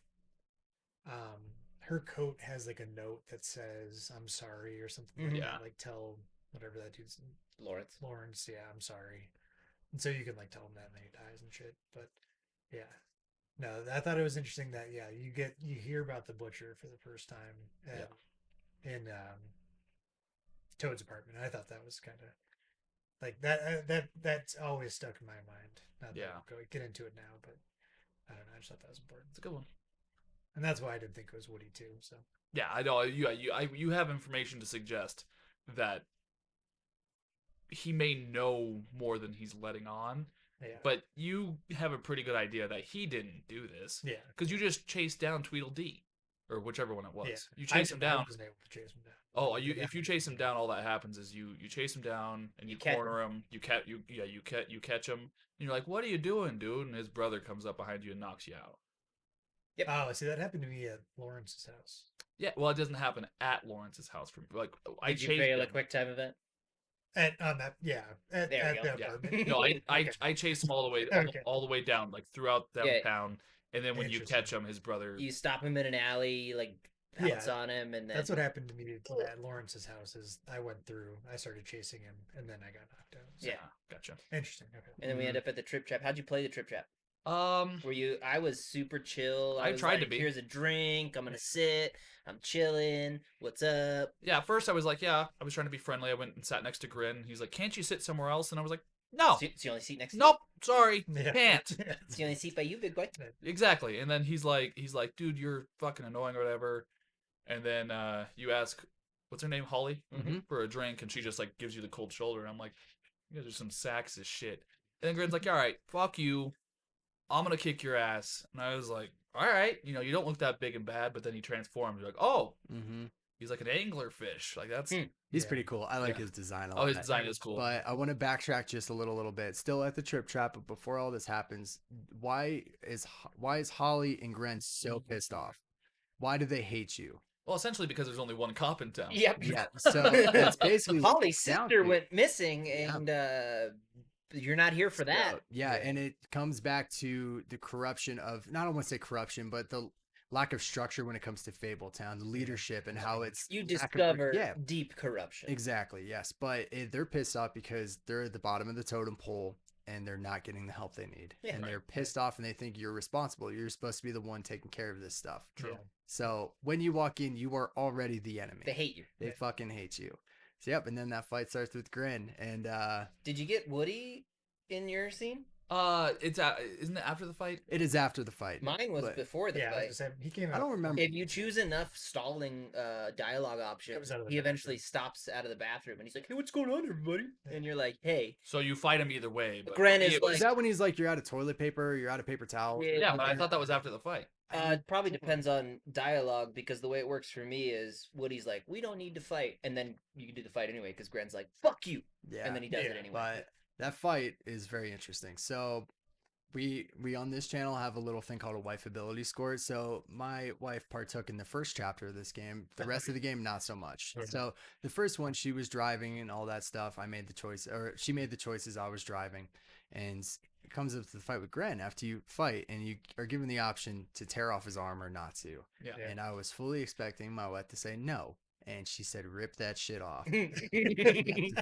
her coat has like a note that says I'm sorry or something like Yeah. that. Like tell whatever that dude's Lawrence. Lawrence, yeah, I'm sorry. And so you can like tell him that and then he dies and shit. But yeah. No, I thought it was interesting that yeah, you hear about the butcher for the first time in Toad's apartment. I thought that was kind of like that's always stuck in my mind. Not that Yeah. I'll get into it now, but I don't know. I just thought that was important, It's a good one. and that's why I didn't think it was Woody too. So Yeah, I know. You have information to suggest that he may know more than he's letting on, yeah, but you have a pretty good idea that he didn't do this yeah, because you just chased down Tweedledee, or whichever one it was. yeah. You chase him down. I wasn't able to chase him down. Oh, Yeah. if you chase him down, all that happens is you chase him down and you You catch corner him. You catch him. And you're like, "What are you doing, dude?" And his brother comes up behind you and knocks you out. Oh, see, that happened to me at Lawrence's house. Yeah, well, it doesn't happen at Lawrence's house. For like, I Did you chased fail a him. quick time event? At on that, yeah, at There we the go. Yeah. apartment. No, I Okay. chased him all the way Okay. all the way down, like throughout Yeah. downtown, and then when you Interesting. catch him, his brother. You stop him in an alley, you, like pounce on him, and then That's what happened to me at Lawrence's house. Is I went through, I started chasing him, and then I got knocked out. So, Yeah. Gotcha. interesting. Okay. and then we end up at the Trip Trap. How'd you play the Trip Trap? Um, Were you? I was super chill. I was tried to like, be. Here's a drink. I'm gonna sit. I'm chilling. What's up? yeah. At first, I was like, yeah, I was trying to be friendly. I went and sat next to Grin. He's like, "Can't you sit somewhere else?" And I was like, "No, It's the only seat next to nope, sorry, Yeah. can't." you. It's the only seat by you, big boy. Exactly. And then he's like, "Dude, you're fucking annoying or whatever." And then you ask, "What's her name, Holly?" Mhm. for a drink, and she just like gives you the cold shoulder. And I'm like, "You guys are some sacks of shit." And then Grin's like, "All right, fuck you. I'm gonna kick your ass." And I was like, "All right, you don't look that big and bad." But then he transforms. You're like, "Oh, Mm-hmm. he's like an anglerfish. Like that's Hmm. He's Yeah. pretty cool. I like Yeah. his design a oh, lot. his design is cool." But I want to backtrack just a little bit. Still at the Trip Trap, but before all this happens, why is Holly and Gren so pissed off? Why do they hate you? Well, essentially because there's only one cop in town. Yep. Yeah, so that's basically what Holly's it's down sister to. went missing, Yeah. and you're not here for that. So, yeah, Yeah. and it comes back to the corruption of, not I want to say corruption, but the lack of structure when it comes to Fable Town, the leadership and how it's You lack of- discover yeah, deep corruption. exactly, yes. But they're pissed off because they're at the bottom of the totem pole and they're not getting the help they need. Yeah. And Right. they're pissed off and they think you're responsible. You're supposed to be the one taking care of this stuff. True. Yeah. So when you walk in, you are already the enemy. They hate you. They fucking hate you. So, yep, and then that fight starts with Grin. And Did you get Woody in your scene? It's isn't it after the fight? it is after the fight. Mine was But before the Yeah, I was fight. just saying, he came out. I don't remember. If you choose enough stalling dialogue options, Comes out of the he eventually bathroom. stops out of the bathroom and he's like, "Hey, what's going on, everybody?" And you're like, "Hey." So you fight him either way. But Gren is it was- Is that when he's like, you're out of toilet paper, you're out of paper towel? Yeah. yeah, but I thought that was after the fight. It probably depends on dialogue because the way it works for me is Woody's like, "We don't need to fight," and then you can do the fight anyway because Gren's like, "Fuck you," Yeah. and then he does it Yeah, anyway. But that fight is very interesting. So we on this channel have a little thing called a wife ability score. So my wife partook in the first chapter of this game. The rest of the game, not so much. Okay. So the first one, she was driving and all that stuff. I made the choice, or she made the choices. I was driving, and it comes up to the fight with Gren. After you fight, and you are given the option to tear off his arm or not to. Yeah. Yeah. And I was fully expecting my wife to say no, and she said, "Rip that shit off."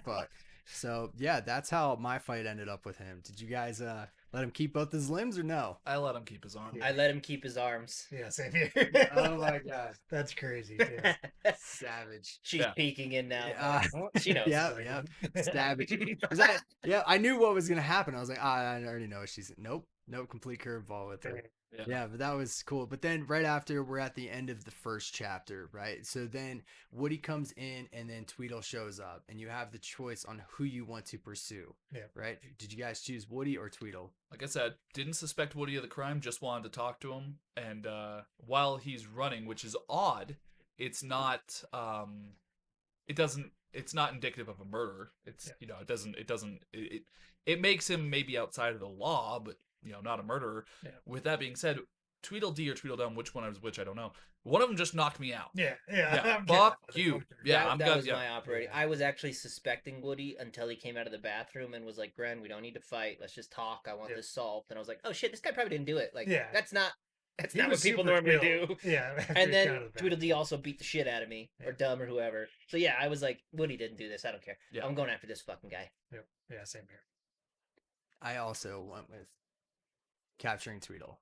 Fuck. So yeah, that's how my fight ended up with him. Did you guys let him keep both his limbs or no? I let him keep his arm. I let him keep his arms. Yeah, same here. Oh my god, That's crazy. Yeah. savage. She's Yeah. peeking in now. Yeah. She knows. Yeah, yeah, savage. Is that, yeah, I knew what was gonna happen. I was like, I already know what she's. Nope, complete curveball with her. Yeah. Yeah, but that was cool. But then right after, we're at the end of the first chapter, right? So then Woody comes in and then Tweedle shows up and you have the choice on who you want to pursue. Yeah. Right? Did you guys choose Woody or Tweedle? Like I said, didn't suspect Woody of the crime, just wanted to talk to him. And while he's running, which is odd, it's not it's not indicative of a murder. It's it makes him maybe outside of the law, but not a murderer. Yeah. With that being said, Tweedledee or Tweedledum, which one was which, I don't know. One of them just knocked me out. Yeah. Yeah, I'm fuck kidding. you. Yeah, I'm that good. was Yeah. my operating. Yeah. I was actually suspecting Woody until he came out of the bathroom and was like, "Gren, we don't need to fight. Let's just talk. I want Yeah. this solved." And I was like, "Oh shit, this guy probably didn't do it. Like, Yeah. that's not He what was people super normally chill. do." Yeah. after And he then got out of the Tweedledee bathroom. also beat the shit out of me, or Yeah. Dumb, or whoever. So yeah, I was like, Woody didn't do this. I don't care. Yeah. I'm going after this fucking guy. Yep. Yeah. Same here. I also went with capturing Tweedle.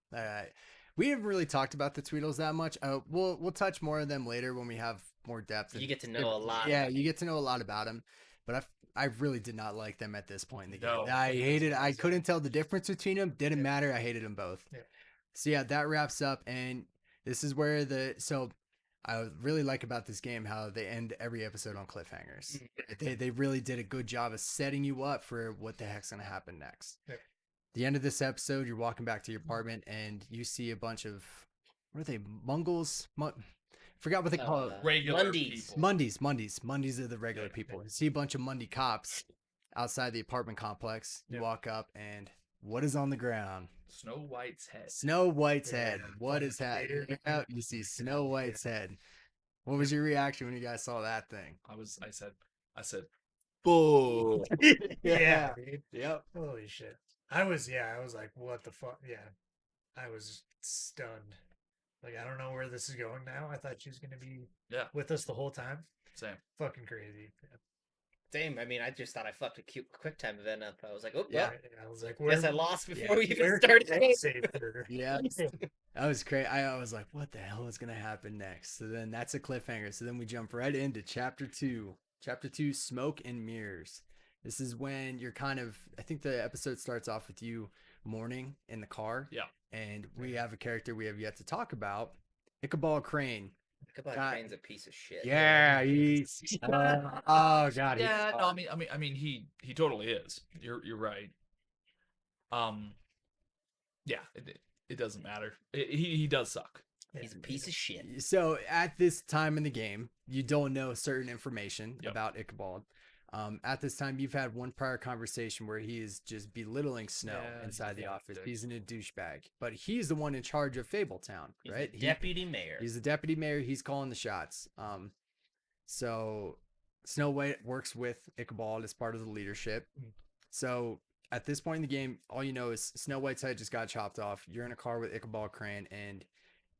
We haven't really talked about the Tweedles that much. We'll touch more on them later when we have more depth. You get to know a lot. Yeah, about you get to know a lot about them. But I really did not like them at this point in the game. No. I hated. I couldn't tell the difference between them. Didn't matter. I hated them both. Yeah. So yeah, that wraps up, and this is where I really like about this game how they end every episode on cliffhangers. They really did a good job of setting you up for what the heck's gonna happen next. Yep. The end of this episode, you're walking back to your apartment and you see a bunch of what are they? Mongols? Forgot what they call it. Regular Mundies. people. Mundies are the regular Yeah, people. yeah. You see a bunch of Mundy cops outside the apartment complex. You Yep. walk up and what is on the ground? Snow White's head. Snow White's Yeah, head. What fucking is that? skater. Yep, you see Snow White's head. What was your reaction when you guys saw that thing? I said, bull. Yeah. Dude. Yep. Holy shit. I was like, what the fuck? Yeah. I was stunned. Like, I don't know where this is going now. I thought she was going to be Yeah. with us the whole time. Same. Fucking crazy. Yeah. Same. I mean, I just thought I fucked a cute quick time event up. I was like, oh, Yeah. yeah. I was like, Guess I lost before we even where started. can I save her? Yeah. That was great. I was like, what the hell is going to happen next? So then that's a cliffhanger. So then we jump right into chapter 2. Chapter 2, Smoke and Mirrors. This is when you're I think the episode starts off with you mourning in the car. Yeah. And we have a character we have yet to talk about, Ichabod Crane. Ichabod God. Crane's a piece of shit. Yeah, he's oh god. he's Yeah, no, fun. I mean, he totally is. You're right. Yeah, it doesn't matter. He does suck. He's a piece of shit. So at this time in the game, you don't know certain information Yep. about Ichabod. At this time, you've had one prior conversation where he is just belittling Snow Yeah, inside he's the a office. dick. He's in a douchebag, but he's the one in charge of Fable Town, He's right? the deputy mayor. He's the deputy mayor. He's calling the shots. So Snow White works with Ichabod as part of the leadership. Mm. So at this point in the game, all you know is Snow White's head just got chopped off. You're in a car with Ichabod Crane, and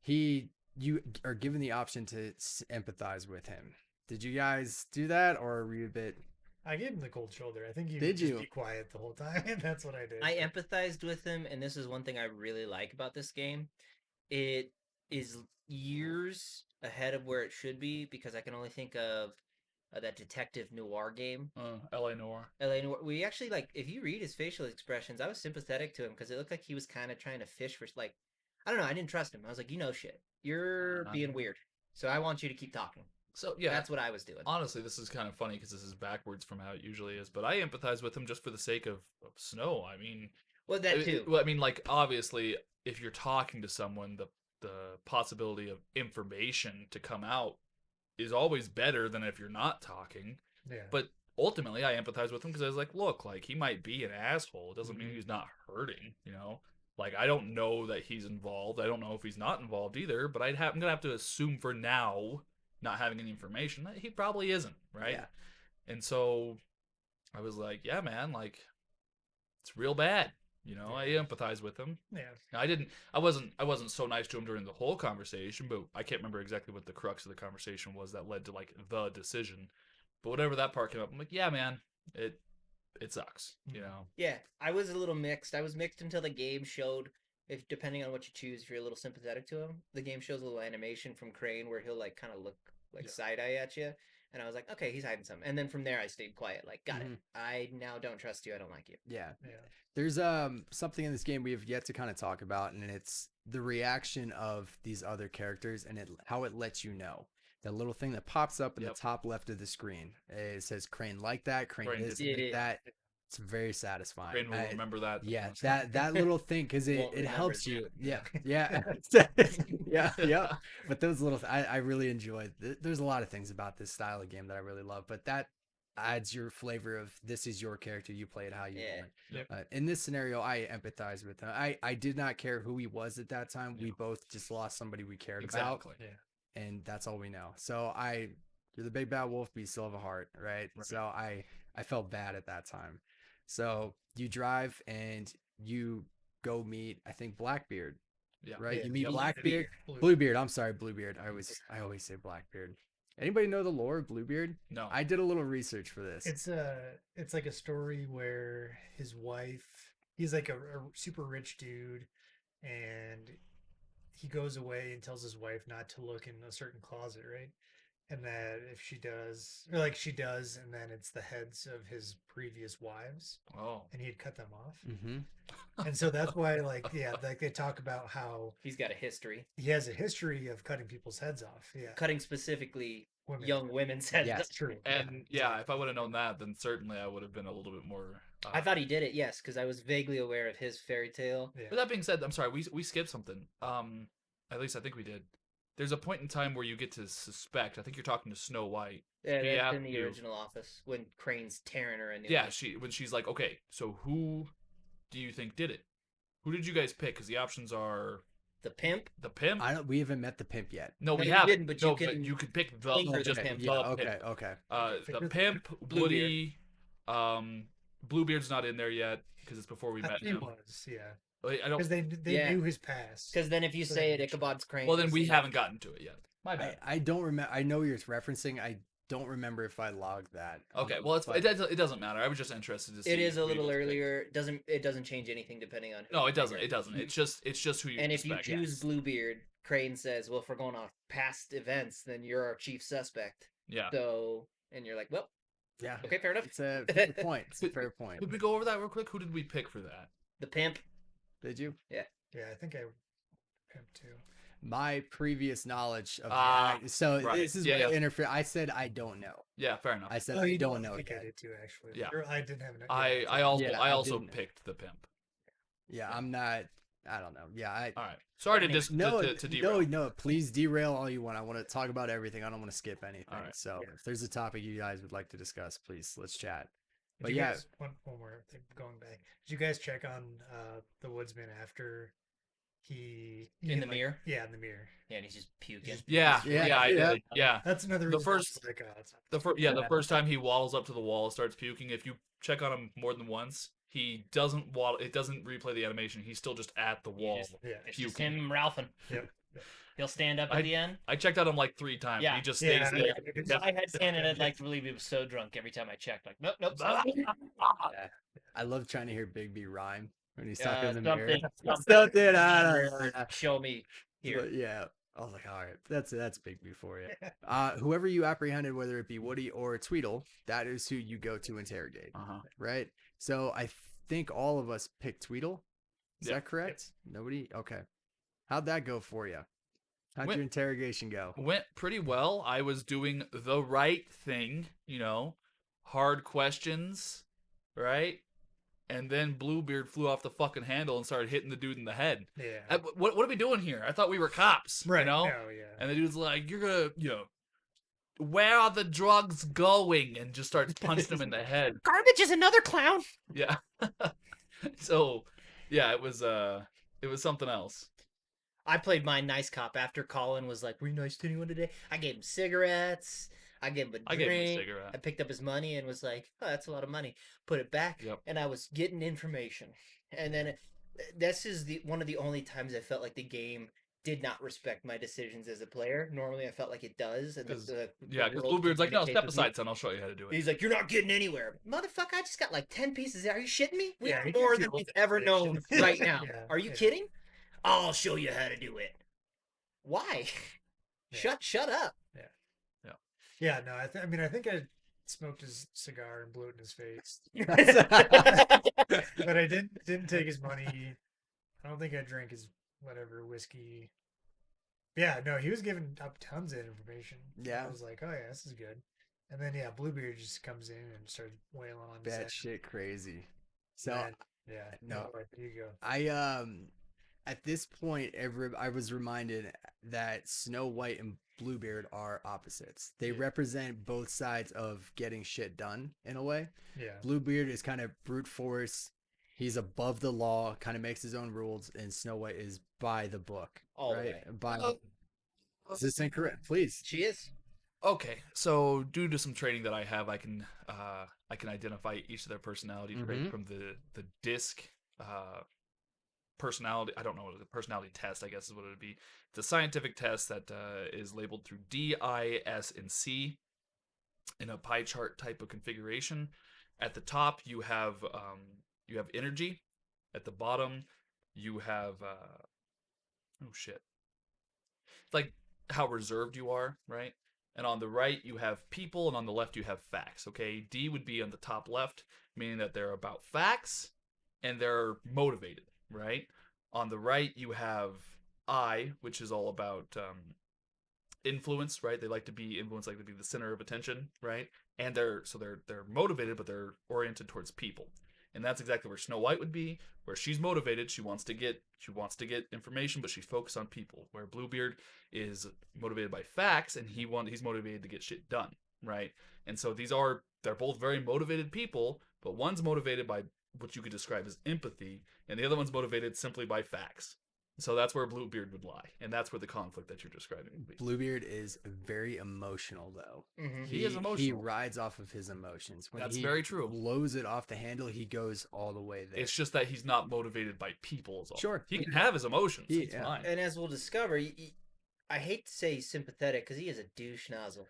you are given the option to empathize with him. Did you guys do that, or were you a bit? I gave him the cold shoulder. I think you Did just you? be quiet the whole time. That's what I did. I empathized with him, and this is one thing I really like about this game. It is years ahead of where it should be because I can only think of that detective noir game. L.A. Noir. LA Noir. We actually like if you read his facial expressions, I was sympathetic to him because it looked like he was kind of trying to fish for like I don't know. I didn't trust him. I was like, you know, shit, you're being weird. So I want you to keep talking. So yeah, That's what I was doing. honestly, this is kind of funny because this is backwards from how it usually is. But I empathize with him just for the sake of Snow. I mean, Well, that too. Well, I mean, like obviously, if you're talking to someone, the possibility of information to come out is always better than if you're not talking. Yeah. But ultimately, I empathize with him because I was like, look, like he might be an asshole. It doesn't mean he's not hurting, you know. Like I don't know that he's involved. I don't know if he's not involved either. But I'm gonna have to assume for now, not having any information, that he probably isn't, right? Yeah. And so I was like, yeah, man, like it's real bad. You know, I empathize with him. Yeah. I wasn't so nice to him during the whole conversation, but I can't remember exactly what the crux of the conversation was that led to like the decision. But whatever that part came up, I'm like, yeah, man, it sucks, you know. Yeah, I was a little mixed. I was mixed until the game showed, if depending on what you choose, if you're a little sympathetic to him, the game shows a little animation from Crane where he'll like kind of look like side eye at you, and I was like, okay, he's hiding something. And then from there, I stayed quiet. Like, got it. I now don't trust you. I don't like you. Yeah. Yeah. There's something in this game we have yet to kind of talk about, and it's the reaction of these other characters and how it lets you know. That little thing that pops up in the top left of the screen. It says Crane like that, Crane this, did like it. that. It's very satisfying. Crane will remember that. Yeah, that little thing because Won't it helps you. remember Yeah, yeah. But those little, I really enjoyed. There's a lot of things about this style of game that I really love, but that adds your flavor of this is your character. You play it how you Yeah. want. Yep. In this scenario, I empathize with him. I did not care who he was at that time. We Yeah. both just lost somebody we cared Exactly. Yeah. and that's all we know. So you're the big bad wolf, but you still have a heart, right? Right. So I felt bad at that time. So you drive and you go meet, I think, Blackbeard, Yeah. right? Yeah. You meet Yep. Blackbeard, Blue. Bluebeard. I'm sorry, Bluebeard. I always say Blackbeard. Anybody know the lore of Bluebeard? No. I did a little research for this. It's like a story where his wife, he's like a super rich dude, and he goes away and tells his wife not to look in a certain closet, right? And that if she does, or like she does, and then it's the heads of his previous wives, Oh. and he'd cut them off. Mm-hmm. And so that's why, like, yeah, like they talk about how He's got a history. he has a history of cutting people's heads off. Yeah, Cutting specifically women. young women's heads. Yes. off. True. And yeah, if I would have known that, then certainly I would have been a little bit more. I thought he did it, yes, because I was vaguely aware of his fairy tale. Yeah. With that being said, I'm sorry, we skipped something. At least I think we did. There's a point in time where you get to suspect. I think you're talking to Snow White. Yeah, Yeah, that's in the you- original office when Crane's tearing her a new Yeah, one. when she's like, okay, so who do you think did it? Who did you guys pick? Because the options are The pimp. the pimp. We haven't met the pimp yet. No, we you haven't. didn't, but you No, can you could pick the finger the just pimp. the Yeah. pimp. Okay. Okay. The Finger the pimp, Bluebeard. Woody, Bluebeard's not in there yet because it's before we I met think he him. was, yeah, I don't. because they Yeah. knew his past. Because then if you So say they it, Ichabod's Crane. Well, then is we the- haven't gotten to it yet. My bad. I don't remember. I know what you're referencing. I don't remember if I logged that. Okay, well, it doesn't matter. I was just interested to see. It is a who you little guys picked. earlier. It doesn't change anything depending on. Who No, you it doesn't. pick. It doesn't. It's just who you. And if you suspect. choose Bluebeard, Crane says, "Well, if we're going off past events, then you're our chief suspect." Yeah. So, and you're like, "Well, Yeah. okay, fair enough." It's a fair point. It's a fair point. Could we go over that real quick? Who did we pick for that? The pimp. Did you? Yeah, I think I pimped too. My previous knowledge of so right. this is Yeah, what yeah. interfere. I said I don't know. Yeah, fair enough. I said Oh, I you don't know I think I yet. did too, actually. Yeah. Or I didn't have an. I yeah, also Yeah, I I also didn't. picked the pimp. Yeah, I'm not. I don't know. Yeah, All right. Sorry to Thanks. to derail. no. Please derail all you want. I want to talk about everything. I don't want to skip anything. All right. So Yeah. if there's a topic you guys would like to discuss, please let's chat. Did But you yeah. guys, one more thing going back. Did you guys check on the woodsman after he In the mirror? Yeah, in the mirror. Yeah, and he's just puking. Yeah, Yeah, yeah, I yeah. did. Yeah. That's another The reason I was first- like, oh, it's not The first time he waddles up to the wall and starts puking, if you check on him more than once, he doesn't waddle. It doesn't replay the animation. He's still just at the wall. just- yeah. It's just puking. him ralphing. Yep. He'll stand up at the end. I checked on him like 3 times. Yeah. He just stays Yeah, there. yeah. So I had Stan and I'd like to believe he was so drunk every time I checked. Like, nope, nope. I love trying to hear Big B rhyme when he's talking in the something, mirror. something. Something. I don't know. Show me here. But yeah. I was like, all right, that's Big B for you. Whoever you apprehended, whether it be Woody or Tweedle, that is who you go to interrogate, Uh-huh. right? So I think all of us picked Tweedle. Is Yeah. that correct? Nobody? Okay. How'd that go for you? How'd Went- your interrogation go? Went pretty well. I was doing the right thing, hard questions, right? And then Bluebeard flew off the fucking handle and started hitting the dude in the head. Yeah. What are we doing here? I thought we were cops, Right. you know? No, yeah. And the dude's like, "You're gonna, where are the drugs going?" And just starts punching him in the head. Garbage is another clown. Yeah. So, yeah, it was something else. I played my nice cop after Colin was like, "Were you nice to anyone today?" I gave him cigarettes. I gave him a I drink. gave him a I cigarette. picked up his money and was like, "Oh, that's a lot of money." Put it back, Yep. and I was getting information. And then this is one of the only times I felt like the game did not respect my decisions as a player. Normally, I felt like it does. And Yeah, because Bluebeard's like, "No, step aside, son. I'll show you how to do it." He's like, "You're not getting anywhere, motherfucker! I just got like 10 pieces. Are you shitting me? We Yeah, have he more gives you than all we've the ever known information. right now. Yeah, Are you yeah. kidding? I'll show you how to do it. Why? Yeah. Shut up." Yeah, no, I think I smoked his cigar and blew it in his face. But I didn't take his money. I don't think I drank his whatever whiskey. Yeah, no, he was giving up tons of information. Yeah. I was like, oh yeah, this is good. And then yeah, Bluebeard just comes in and starts wailing on his head. Bad shit crazy. So Then, yeah, no. right, there you go. I at this point I was reminded that Snow White and Bluebeard are opposites. They Yeah. represent both sides of getting shit done in a way. Yeah. Bluebeard is kind of brute force. He's above the law, kind of makes his own rules, and Snow White is by the book, All the right? way. By is this incorrect? Please. She is. Okay, so due to some training that I have, I can identify each of their personality traits Mhm. from the disc personality. I don't know, the personality test, I guess is what it would be. It's a scientific test that is labeled through D, I, S, and C in a pie chart type of configuration. At the top, you have energy. At the bottom, you have oh shit, like how reserved you are, right? And on the right, you have people, and on the left, you have facts. Okay, D would be on the top left, meaning that they're about facts and they're motivated, right? On the right, you have I, which is all about influence, right? They like to be influenced, like to be the center of attention, right? And they're motivated, but they're oriented towards people. And that's exactly where Snow White would be, where she's motivated, she wants to get information, but she's focused on people. Where Bluebeard is motivated by facts, and he's motivated to get shit done, right? And so they're both very motivated people, but one's motivated by what you could describe as empathy, and the other one's motivated simply by facts. So that's where Bluebeard would lie, and that's where the conflict that you're describing would be. Bluebeard is very emotional, though. Mm-hmm. He is He emotional. rides off of his emotions. When That's he very true. blows it off the handle, he goes all the way there. It's just that he's not motivated by people. Is all. Sure. He can have his emotions. He- It's yeah. fine. And as we'll discover, I hate to say he's sympathetic because he is a douche nozzle,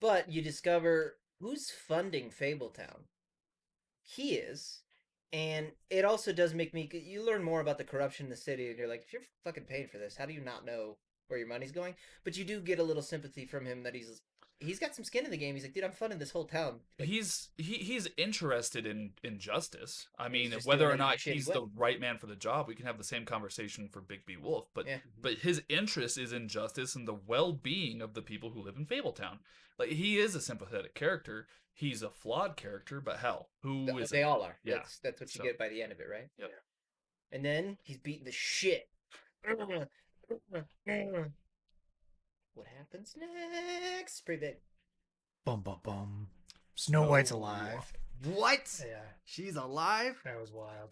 but you discover who's funding Fable Town. He is, and it also does make me. You learn more about the corruption in the city, and you're like, if you're fucking paying for this, how do you not know where your money's going? But you do get a little sympathy from him that he's got some skin in the game. He's like, dude, I'm funding this whole town. Like, He's interested in justice. I mean, just whether doing or it in a not shitty he's way. the right man for the job, we can have the same conversation for Bigby Wolf. But Yeah. his interest is in justice and the well-being of the people who live in Fabletown. Like, he is a sympathetic character. He's a flawed character, but hell, who is they all are. Yeah. That's what you So- get by the end of it, right? Yep. And then he's beating the shit. What happens next? Pretty big. Bum bum bum. Snow White's alive. What? Yeah, She's alive? that was wild.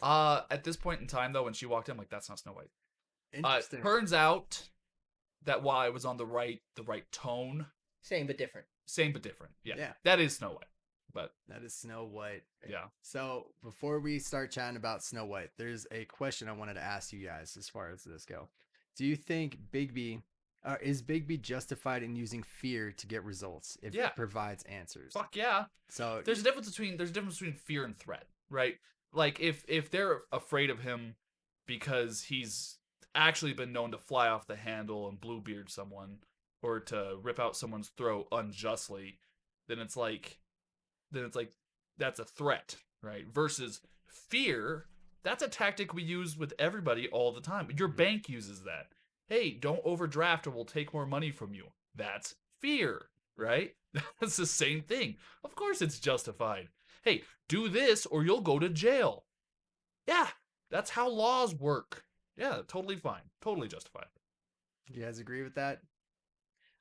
At this point in time, though, when she walked in, I'm like, that's not Snow White. Interesting. Turns out that while I was on the right tone, Same but different. same but different. Yeah, Yeah. that is Snow White. But That is Snow White. yeah, So before we start chatting about Snow White, there's a question I wanted to ask you guys as far as this go. Do you think is Bigby justified in using fear to get results if Yeah. it provides answers? fuck yeah. So There's a difference between fear and threat, right? Like if they're afraid of him because he's actually been known to fly off the handle and Bluebeard someone or to rip out someone's throat unjustly, then it's like that's a threat, right? Versus fear, that's a tactic we use with everybody all the time. Your bank uses that. Hey, don't overdraft or we'll take more money from you. That's fear, right? That's the same thing. Of course it's justified. Hey, do this or you'll go to jail. Yeah, that's how laws work. Yeah, totally fine. Totally justified. do you guys agree with that?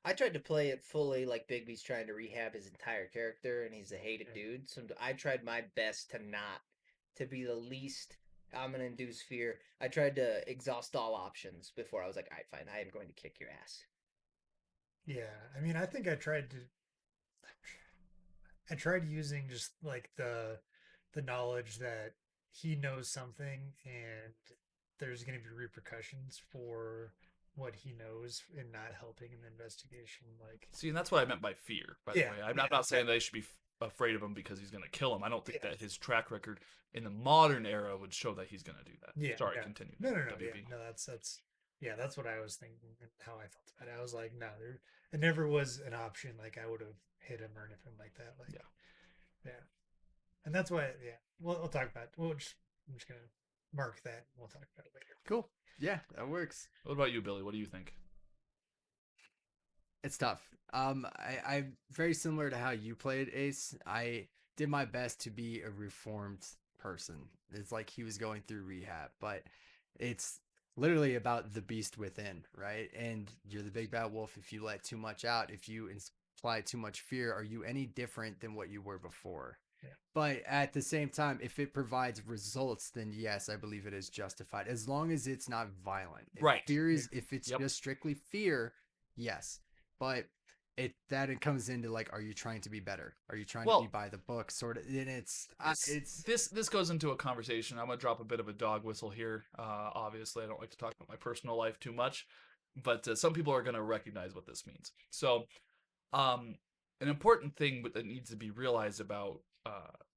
I tried to play it fully like Bigby's trying to rehab his entire character and he's a hated dude. So I tried my best to be the least I'm gonna induce fear. I tried to exhaust all options before I was like, all right, fine, I am going to kick your ass. Yeah, I mean, I think I tried using just like the knowledge that he knows something and there's going to be repercussions for what he knows in not helping in the investigation. Like, See, and that's what I meant by fear, by the Yeah, way. I'm yeah, not saying they should be afraid of him because he's going to kill him. I don't think Yeah. that his track record in the modern era would show that he's going to do that. Yeah, Sorry, yeah. continue. no, WB. yeah, no, that's that's what I was thinking and how I felt about it. I was like, no, it never was an option. Like I would have hit him or anything like that. Like, yeah, and that's why, yeah, we'll talk about. I'm just gonna mark that. And we'll talk about it later. Cool. Yeah, that works. What about you, Billy? What do you think? It's tough. I very similar to how you played Ace. I did my best to be a reformed person. It's like he was going through rehab, but it's literally about the beast within, right? And you're the big bad wolf if you let too much out, if you imply too much fear, are you any different than what you were before? Yeah. But at the same time, if it provides results, then yes, I believe it is justified as long as it's not violent. Right. If it's Yep. just strictly fear, yes. But it comes into like, are you trying to be better? Are you trying to be by the book? Sort of. And it's this goes into a conversation. I'm gonna drop a bit of a dog whistle here. Obviously, I don't like to talk about my personal life too much, but some people are gonna recognize what this means. So, an important thing that needs to be realized about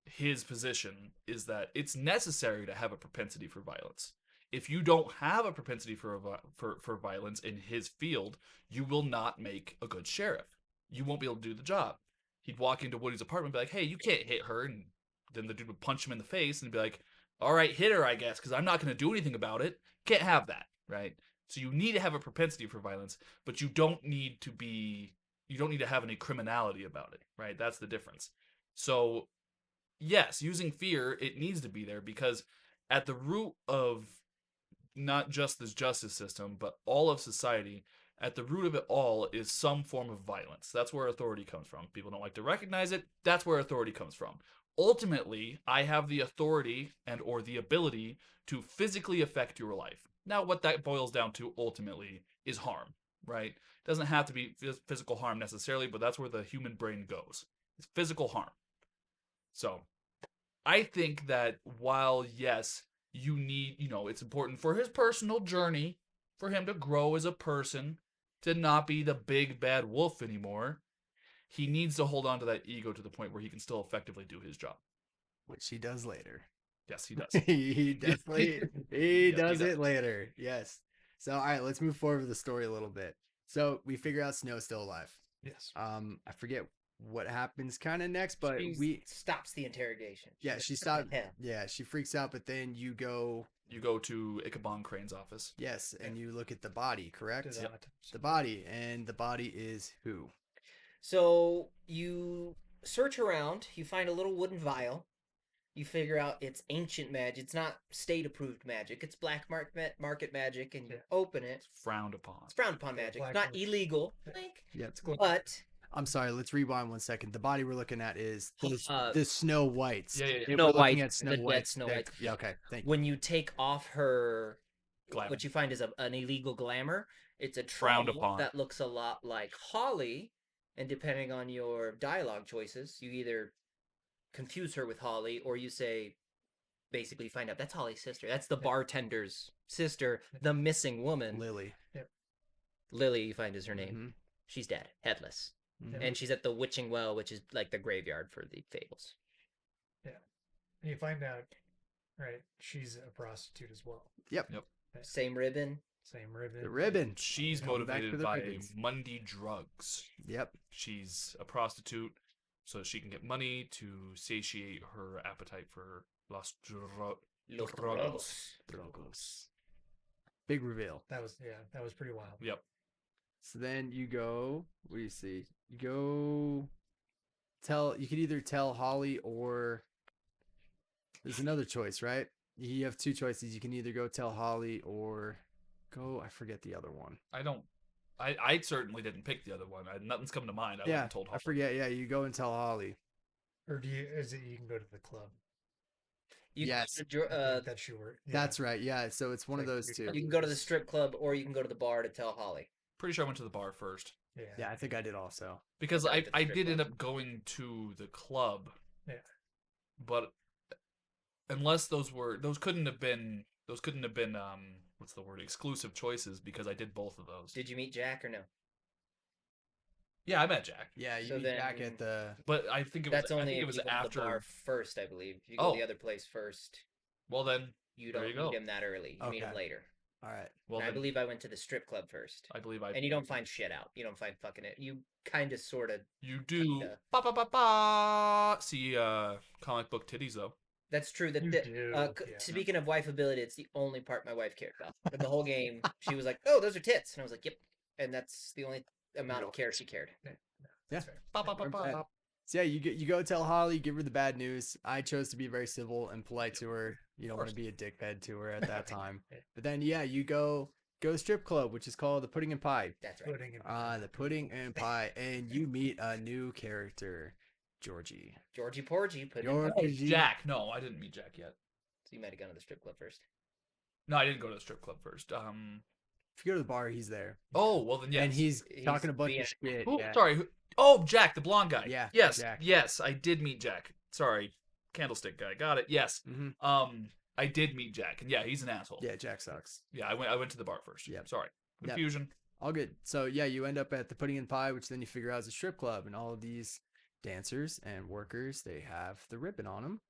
his position is that it's necessary to have a propensity for violence. If you don't have a propensity for violence in his field, you will not make a good sheriff. You won't be able to do the job. He'd walk into Woody's apartment and be like, "Hey, you can't hit her," and then the dude would punch him in the face and be like, "All right, hit her, I guess, because I'm not going to do anything about it." Can't have that, right? So you need to have a propensity for violence, but you don't need to have any criminality about it, right? That's the difference. So, yes, using fear, it needs to be there because at the root of not just this justice system, but all of society, at the root of it all is some form of violence. That's where authority comes from. People don't like to recognize it. That's where authority comes from. Ultimately, I have the authority and or the ability to physically affect your life. Now, what that boils down to ultimately is harm, right? It doesn't have to be physical harm necessarily, but that's where the human brain goes. It's physical harm. So, I think that while, yes, it's important for his personal journey, for him to grow as a person, to not be the big bad wolf anymore, he needs to hold on to that ego to the point where he can still effectively do his job. which he does later. Yes, he does. he definitely he Yes, does it later. Yes. So all right, let's move forward with the story a little bit. So we figure out Snow's still alive. Yes. I forget what happens kind of next, but She stops the interrogation. she stopped. Yeah. Yeah, she freaks out, but then you go to Ichabod Crane's office. yes, and you look at the body, correct? Did that. The body, and the body is who? So you search around, you find a little wooden vial. You figure out it's ancient magic. It's not state-approved magic. It's black market magic, and you Yeah. open it. It's frowned upon. It's frowned upon Yeah, magic. black Not market. illegal, Yeah. but I'm sorry. Let's rewind 1 second. The body we're looking at is Uh, the Snow Whites. Yeah. If Snow we're looking White, at Snow the dead White. Snow White. Yeah. Okay. Thank you. when you take off her, Glamour. what you find is an illegal glamour. It's a Frowned trowel upon. that looks a lot like Holly, and depending on your dialogue choices, you either confuse her with Holly or you say, basically find out that's Holly's sister. That's the bartender's sister, the missing woman. Lily. Lily, you find is her name. Mhm. She's dead, headless. Mhm. And she's at the Witching Well, which is like the graveyard for the fables. And you find out, right? She's a prostitute as well. Yep. Same ribbon. Same ribbon. The ribbon. She's Coming back to motivated the by ribbons. Monday drugs. Yep. She's a prostitute, so she can get money to satiate her appetite for Los Drogos. Drogos. Big reveal. That was pretty wild. Yep. So then you go. What do you see? You go. You could either tell Holly or there's another choice, right? You have two choices. You can either go tell Holly or go. I forget the other one. I certainly didn't pick the other one. Nothing's come to mind. I Yeah, wasn't told. I forget. Yeah, you go and tell Holly. Or is it you can go to the club? You Yes. Can, That's your. Yeah. That's right. Yeah, so it's one of those two. you can go to the strip club or you can go to the bar to tell Holly. Pretty sure I went to the bar first Yeah. Yeah, I think I did also. because I I went to the I strip did end club. up going to the club. Yeah. But unless those couldn't have been what's the word, exclusive choices, because I did both of those. Did you meet Jack or no? Yeah, I met Jack, Yeah, you So meet Jack then- at the. but I think it was That's only I think if it was you go to after. the bar first, I believe. If you go Oh. to the other place first, Well then, you There don't you go. meet him that early. You meet him Okay. later. All right. well And I then, believe I went to the strip club first. I believe I And you don't find shit out. You don't find fucking it. You kind of, sort of. you do Kinda. ba ba ba ba see comic book titties though. That's true. You do, yeah. Speaking of wife ability, it's the only part my wife cared about. But the whole game, she was like, "Oh, those are tits," and I was like, "Yep." And that's the only amount of care she cared. Yeah. That's fair. Ba ba ba We're ba. bad. ba. So yeah, you go tell Holly, give her the bad news. I chose to be very civil and polite to her. You don't want to be a dickhead to her at that time. But then yeah, you go strip club, which is called the Pudding and Pie. That's right. The Pudding and Pie, and you meet a new character, Georgie. Georgie Porgy put in. Georgie. Jack. No, I didn't meet Jack yet. So you might have gone to the strip club first. No, I didn't go to the strip club first. If you go to the bar, he's there. Oh, well then, yes. And he's talking a bunch being- of shit. Who, yeah. Sorry. Oh, Jack, the blonde guy. Yeah, Yes. Jack. Yes, I did meet Jack. Sorry, candlestick guy. Got it. Yes. Mhm. I did meet Jack, and yeah, he's an asshole. Yeah, Jack sucks. Yeah, I went to the bar first. Yep. Sorry. Yep. Confusion. All good. So yeah, you end up at the Pudding and Pie, which then you figure out is a strip club, and all of these dancers and workers, they have the ribbon on them.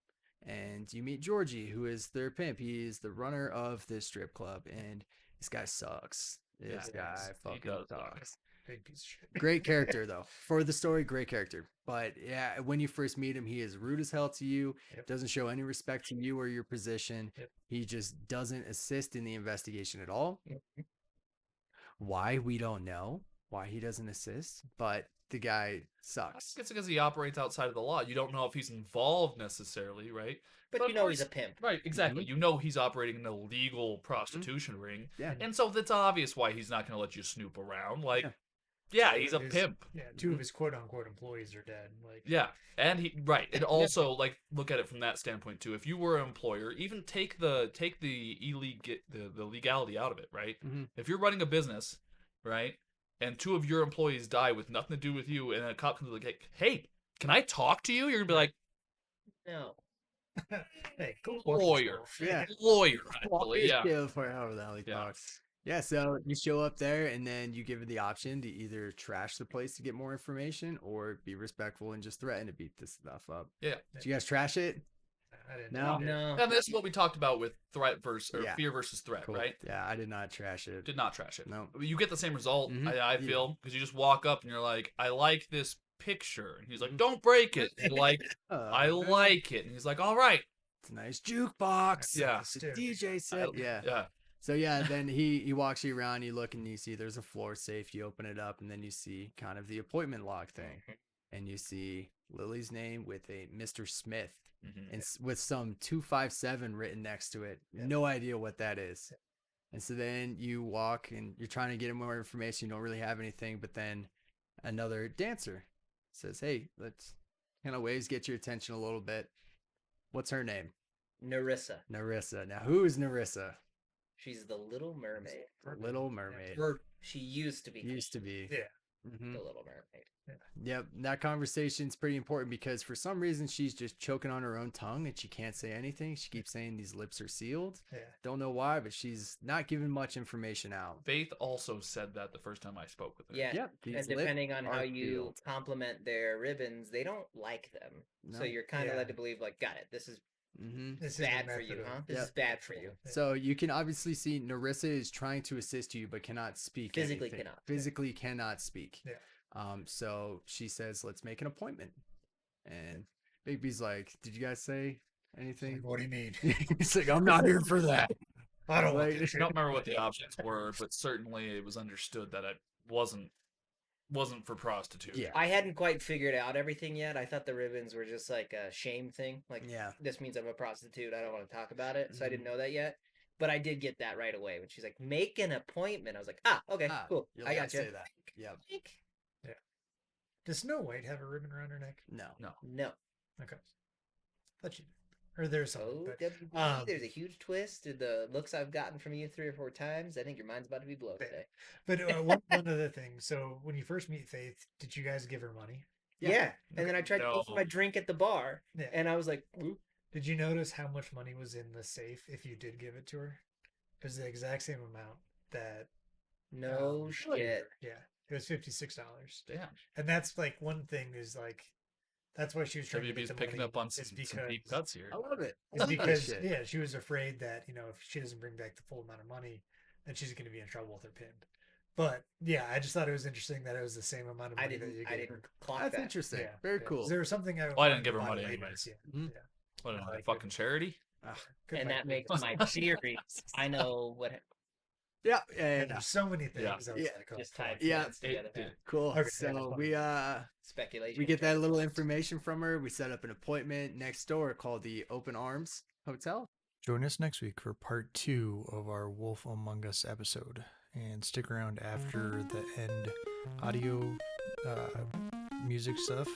And you meet Georgie, who is their pimp. He is the runner of this strip club, and this guy sucks. This Yeah, guy he fucking does sucks. Big piece of shit. Great character though. For the story, great character. But yeah, when you first meet him, he is rude as hell to you. Yep. Doesn't show any respect to you or your position. Yep. He just doesn't assist in the investigation at all. Yep. Why, we don't know. Why he doesn't assist, but the guy sucks. It's because he operates outside of the law. You don't know if he's involved necessarily, right? But But you of know he's a course- pimp. Right, exactly. You know he's operating an illegal prostitution ring. Yeah. And so it's obvious why he's not going to let you snoop around. Like, Yeah. yeah, he's a His- pimp. Yeah, 2 of his quote unquote employees are dead. Like, Yeah, and he right. And also, like, look at it from that standpoint too. If you were an employer, even take the the legality out of it, right? Mhm. If you're running a business, right, and 2 of your employees die with nothing to do with you, and a cop comes like, "Hey, can I talk to you?" You're gonna be like, No. hey, go fuck Lawyer. yourself. Yeah. "Lawyer, actually, yeah." For however the hell he Yeah. talks. Yeah, so you show up there and then you give it the option to either trash the place to get more information or be respectful and just threaten to beat this stuff up. Yeah. Did you guys trash it? I didn't No. know. No. And this is what we talked about with threat versus or Yeah. fear versus threat, Cool. right? Yeah, I did not trash it. Did not trash it. No. You get the same result, Mhm. I Yeah. feel, because you just walk up and you're like, "I like this picture," and he's like, Mhm. "Don't break it." And you're like, "I man, like it," and he's like, "All right." it's a nice jukebox. Yeah. It's a DJ set. Yeah. Yeah. So yeah, then he walks you around, you look and you see there's a floor safe, you open it up, and then you see kind of the appointment log thing. And you see Lily's name with a Mr. Smith Mhm. and with some 257 written next to it. Yep. No idea what that is. And so then you walk and you're trying to get more information. You don't really have anything, but then another dancer says, "Hey, let's kind of waves get your attention a little bit. What's her name?" Narissa. Narissa. Now, who is Narissa? She's the Little Mermaid. Little Mermaid. Or she used to be Used to be. Yeah. Mhm. the Little Mermaid. Yep, that conversation's pretty important because for some reason she's just choking on her own tongue and she can't say anything. She keeps saying these lips are sealed. Yeah. Don't know why, but she's not giving much information out. Faith also said that the first time I spoke with her. Yeah. Yep, these And lips depending on how are you sealed. compliment their ribbons, they don't like them. No. So you're kind of Yeah. led to believe, like, got it. This is Mhm. This is a bad for method you, of- huh? This Yep. is bad for you. Yeah. So you can obviously see Narissa is trying to assist you but cannot speak. Physically anything. cannot. Physically cannot speak. Yeah. So she says, "Let's make an appointment." And Big B's like, "Did you guys say anything?" What do you mean? He's like, "I'm not here for that." I don't Like- want this I don't shit. remember what the options were, but certainly it was understood that it wasn't for prostitution. Yeah. I hadn't quite figured out everything yet. I thought the ribbons were just like a shame thing. Like, Yeah. this means I'm a prostitute. I don't want to talk about it. So I Mhm. didn't know that yet. But I did get that right away when she's like, make an appointment. I was like, okay, Ah, cool. you'll I let got say you. that. Yep. Does Snow White have a ribbon around her neck? No. No. Okay. Thought you did. Or there's something. Oh, but, WB, there's a huge twist to the looks I've gotten from you 3 or 4 times. I think your mind's about to be blown Fair. today. but one other thing. So when you first meet Faith, did you guys give her money? Yeah. Yeah. And then I tried to pay for No. my drink at the bar. Yeah. And I was like, "Oop." Did you notice how much money was in the safe if you did give it to her? It was the exact same amount that. no shit. Yeah, it was $56, Damn. and that's like one thing is like, that's why she was trying to WB's get the picking money, up on is some deep cuts here. I love it. Is I love that because shit. yeah, she was afraid that if she doesn't bring back the full amount of money, then she's going to be in trouble with her pimp. But yeah, I just thought it was interesting that it was the same amount of I money that you didn't gave her. clock That's that. interesting. Yeah, Very yeah. cool. There was something I. Well, I wanted didn't give to her buy money later. anyways. Yeah, Mhm. yeah. What, a Like fucking it. charity? Ah, Good And fight, that good makes fight. my theory. I know what Yeah. And there's so many things. Yeah. I was Yeah. like, oh, Just fuck. tied Yeah. plans together. It- Cool. Okay, So that's we Speculation. we get that little transforms. information from her. We set up an appointment next door called the Open Arms Hotel. Join us next week for part 2 of our Wolf Among Us episode. And stick around after the end audio music stuff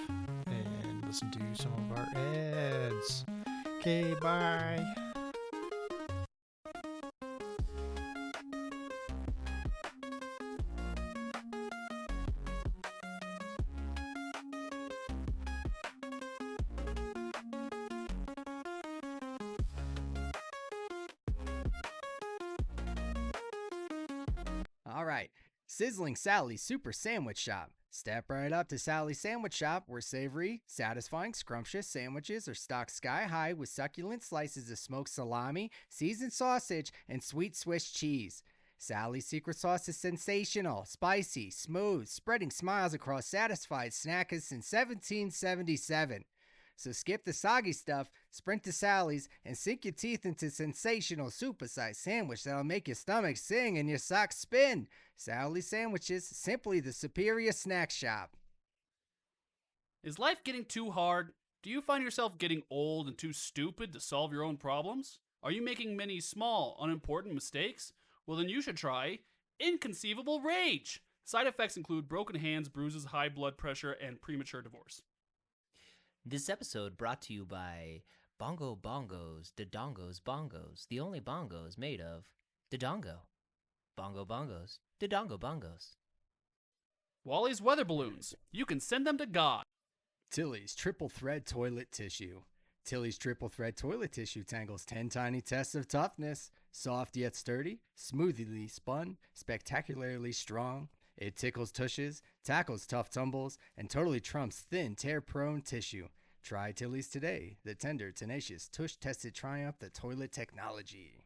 and listen to some of our ads. Okay, bye. All right. Sizzling Sally's Super Sandwich Shop. Step right up to Sally's Sandwich Shop, where savory, satisfying, scrumptious sandwiches are stocked sky high with succulent slices of smoked salami, seasoned sausage, and sweet Swiss cheese. Sally's secret sauce is sensational, spicy, smooth, spreading smiles across satisfied snackers since 1777. So skip the soggy stuff, sprint to Sally's, and sink your teeth into sensational supersized sandwich that'll make your stomach sing and your socks spin. Sally's Sandwiches, simply the superior snack shop. Is life getting too hard? Do you find yourself getting old and too stupid to solve your own problems? Are you making many small, unimportant mistakes? Well, then you should try Inconceivable Rage. Side effects include broken hands, bruises, high blood pressure, and premature divorce. This episode brought to you by Bongo Bongos, Dodongos Bongos, the only bongos made of Dodongo. Bongo Bongos, Dodongo Bongos. Wally's Weather Balloons. You can send them to God. Tilly's Triple Thread Toilet Tissue. Tilly's Triple Thread Toilet Tissue tangles 10 tiny tests of toughness. Soft yet sturdy, smoothly spun, spectacularly strong. It tickles tushes, tackles tough tumbles, and totally trumps thin, tear-prone tissue. Try Tilly's today, the tender, tenacious, tush-tested triumph, the toilet technology.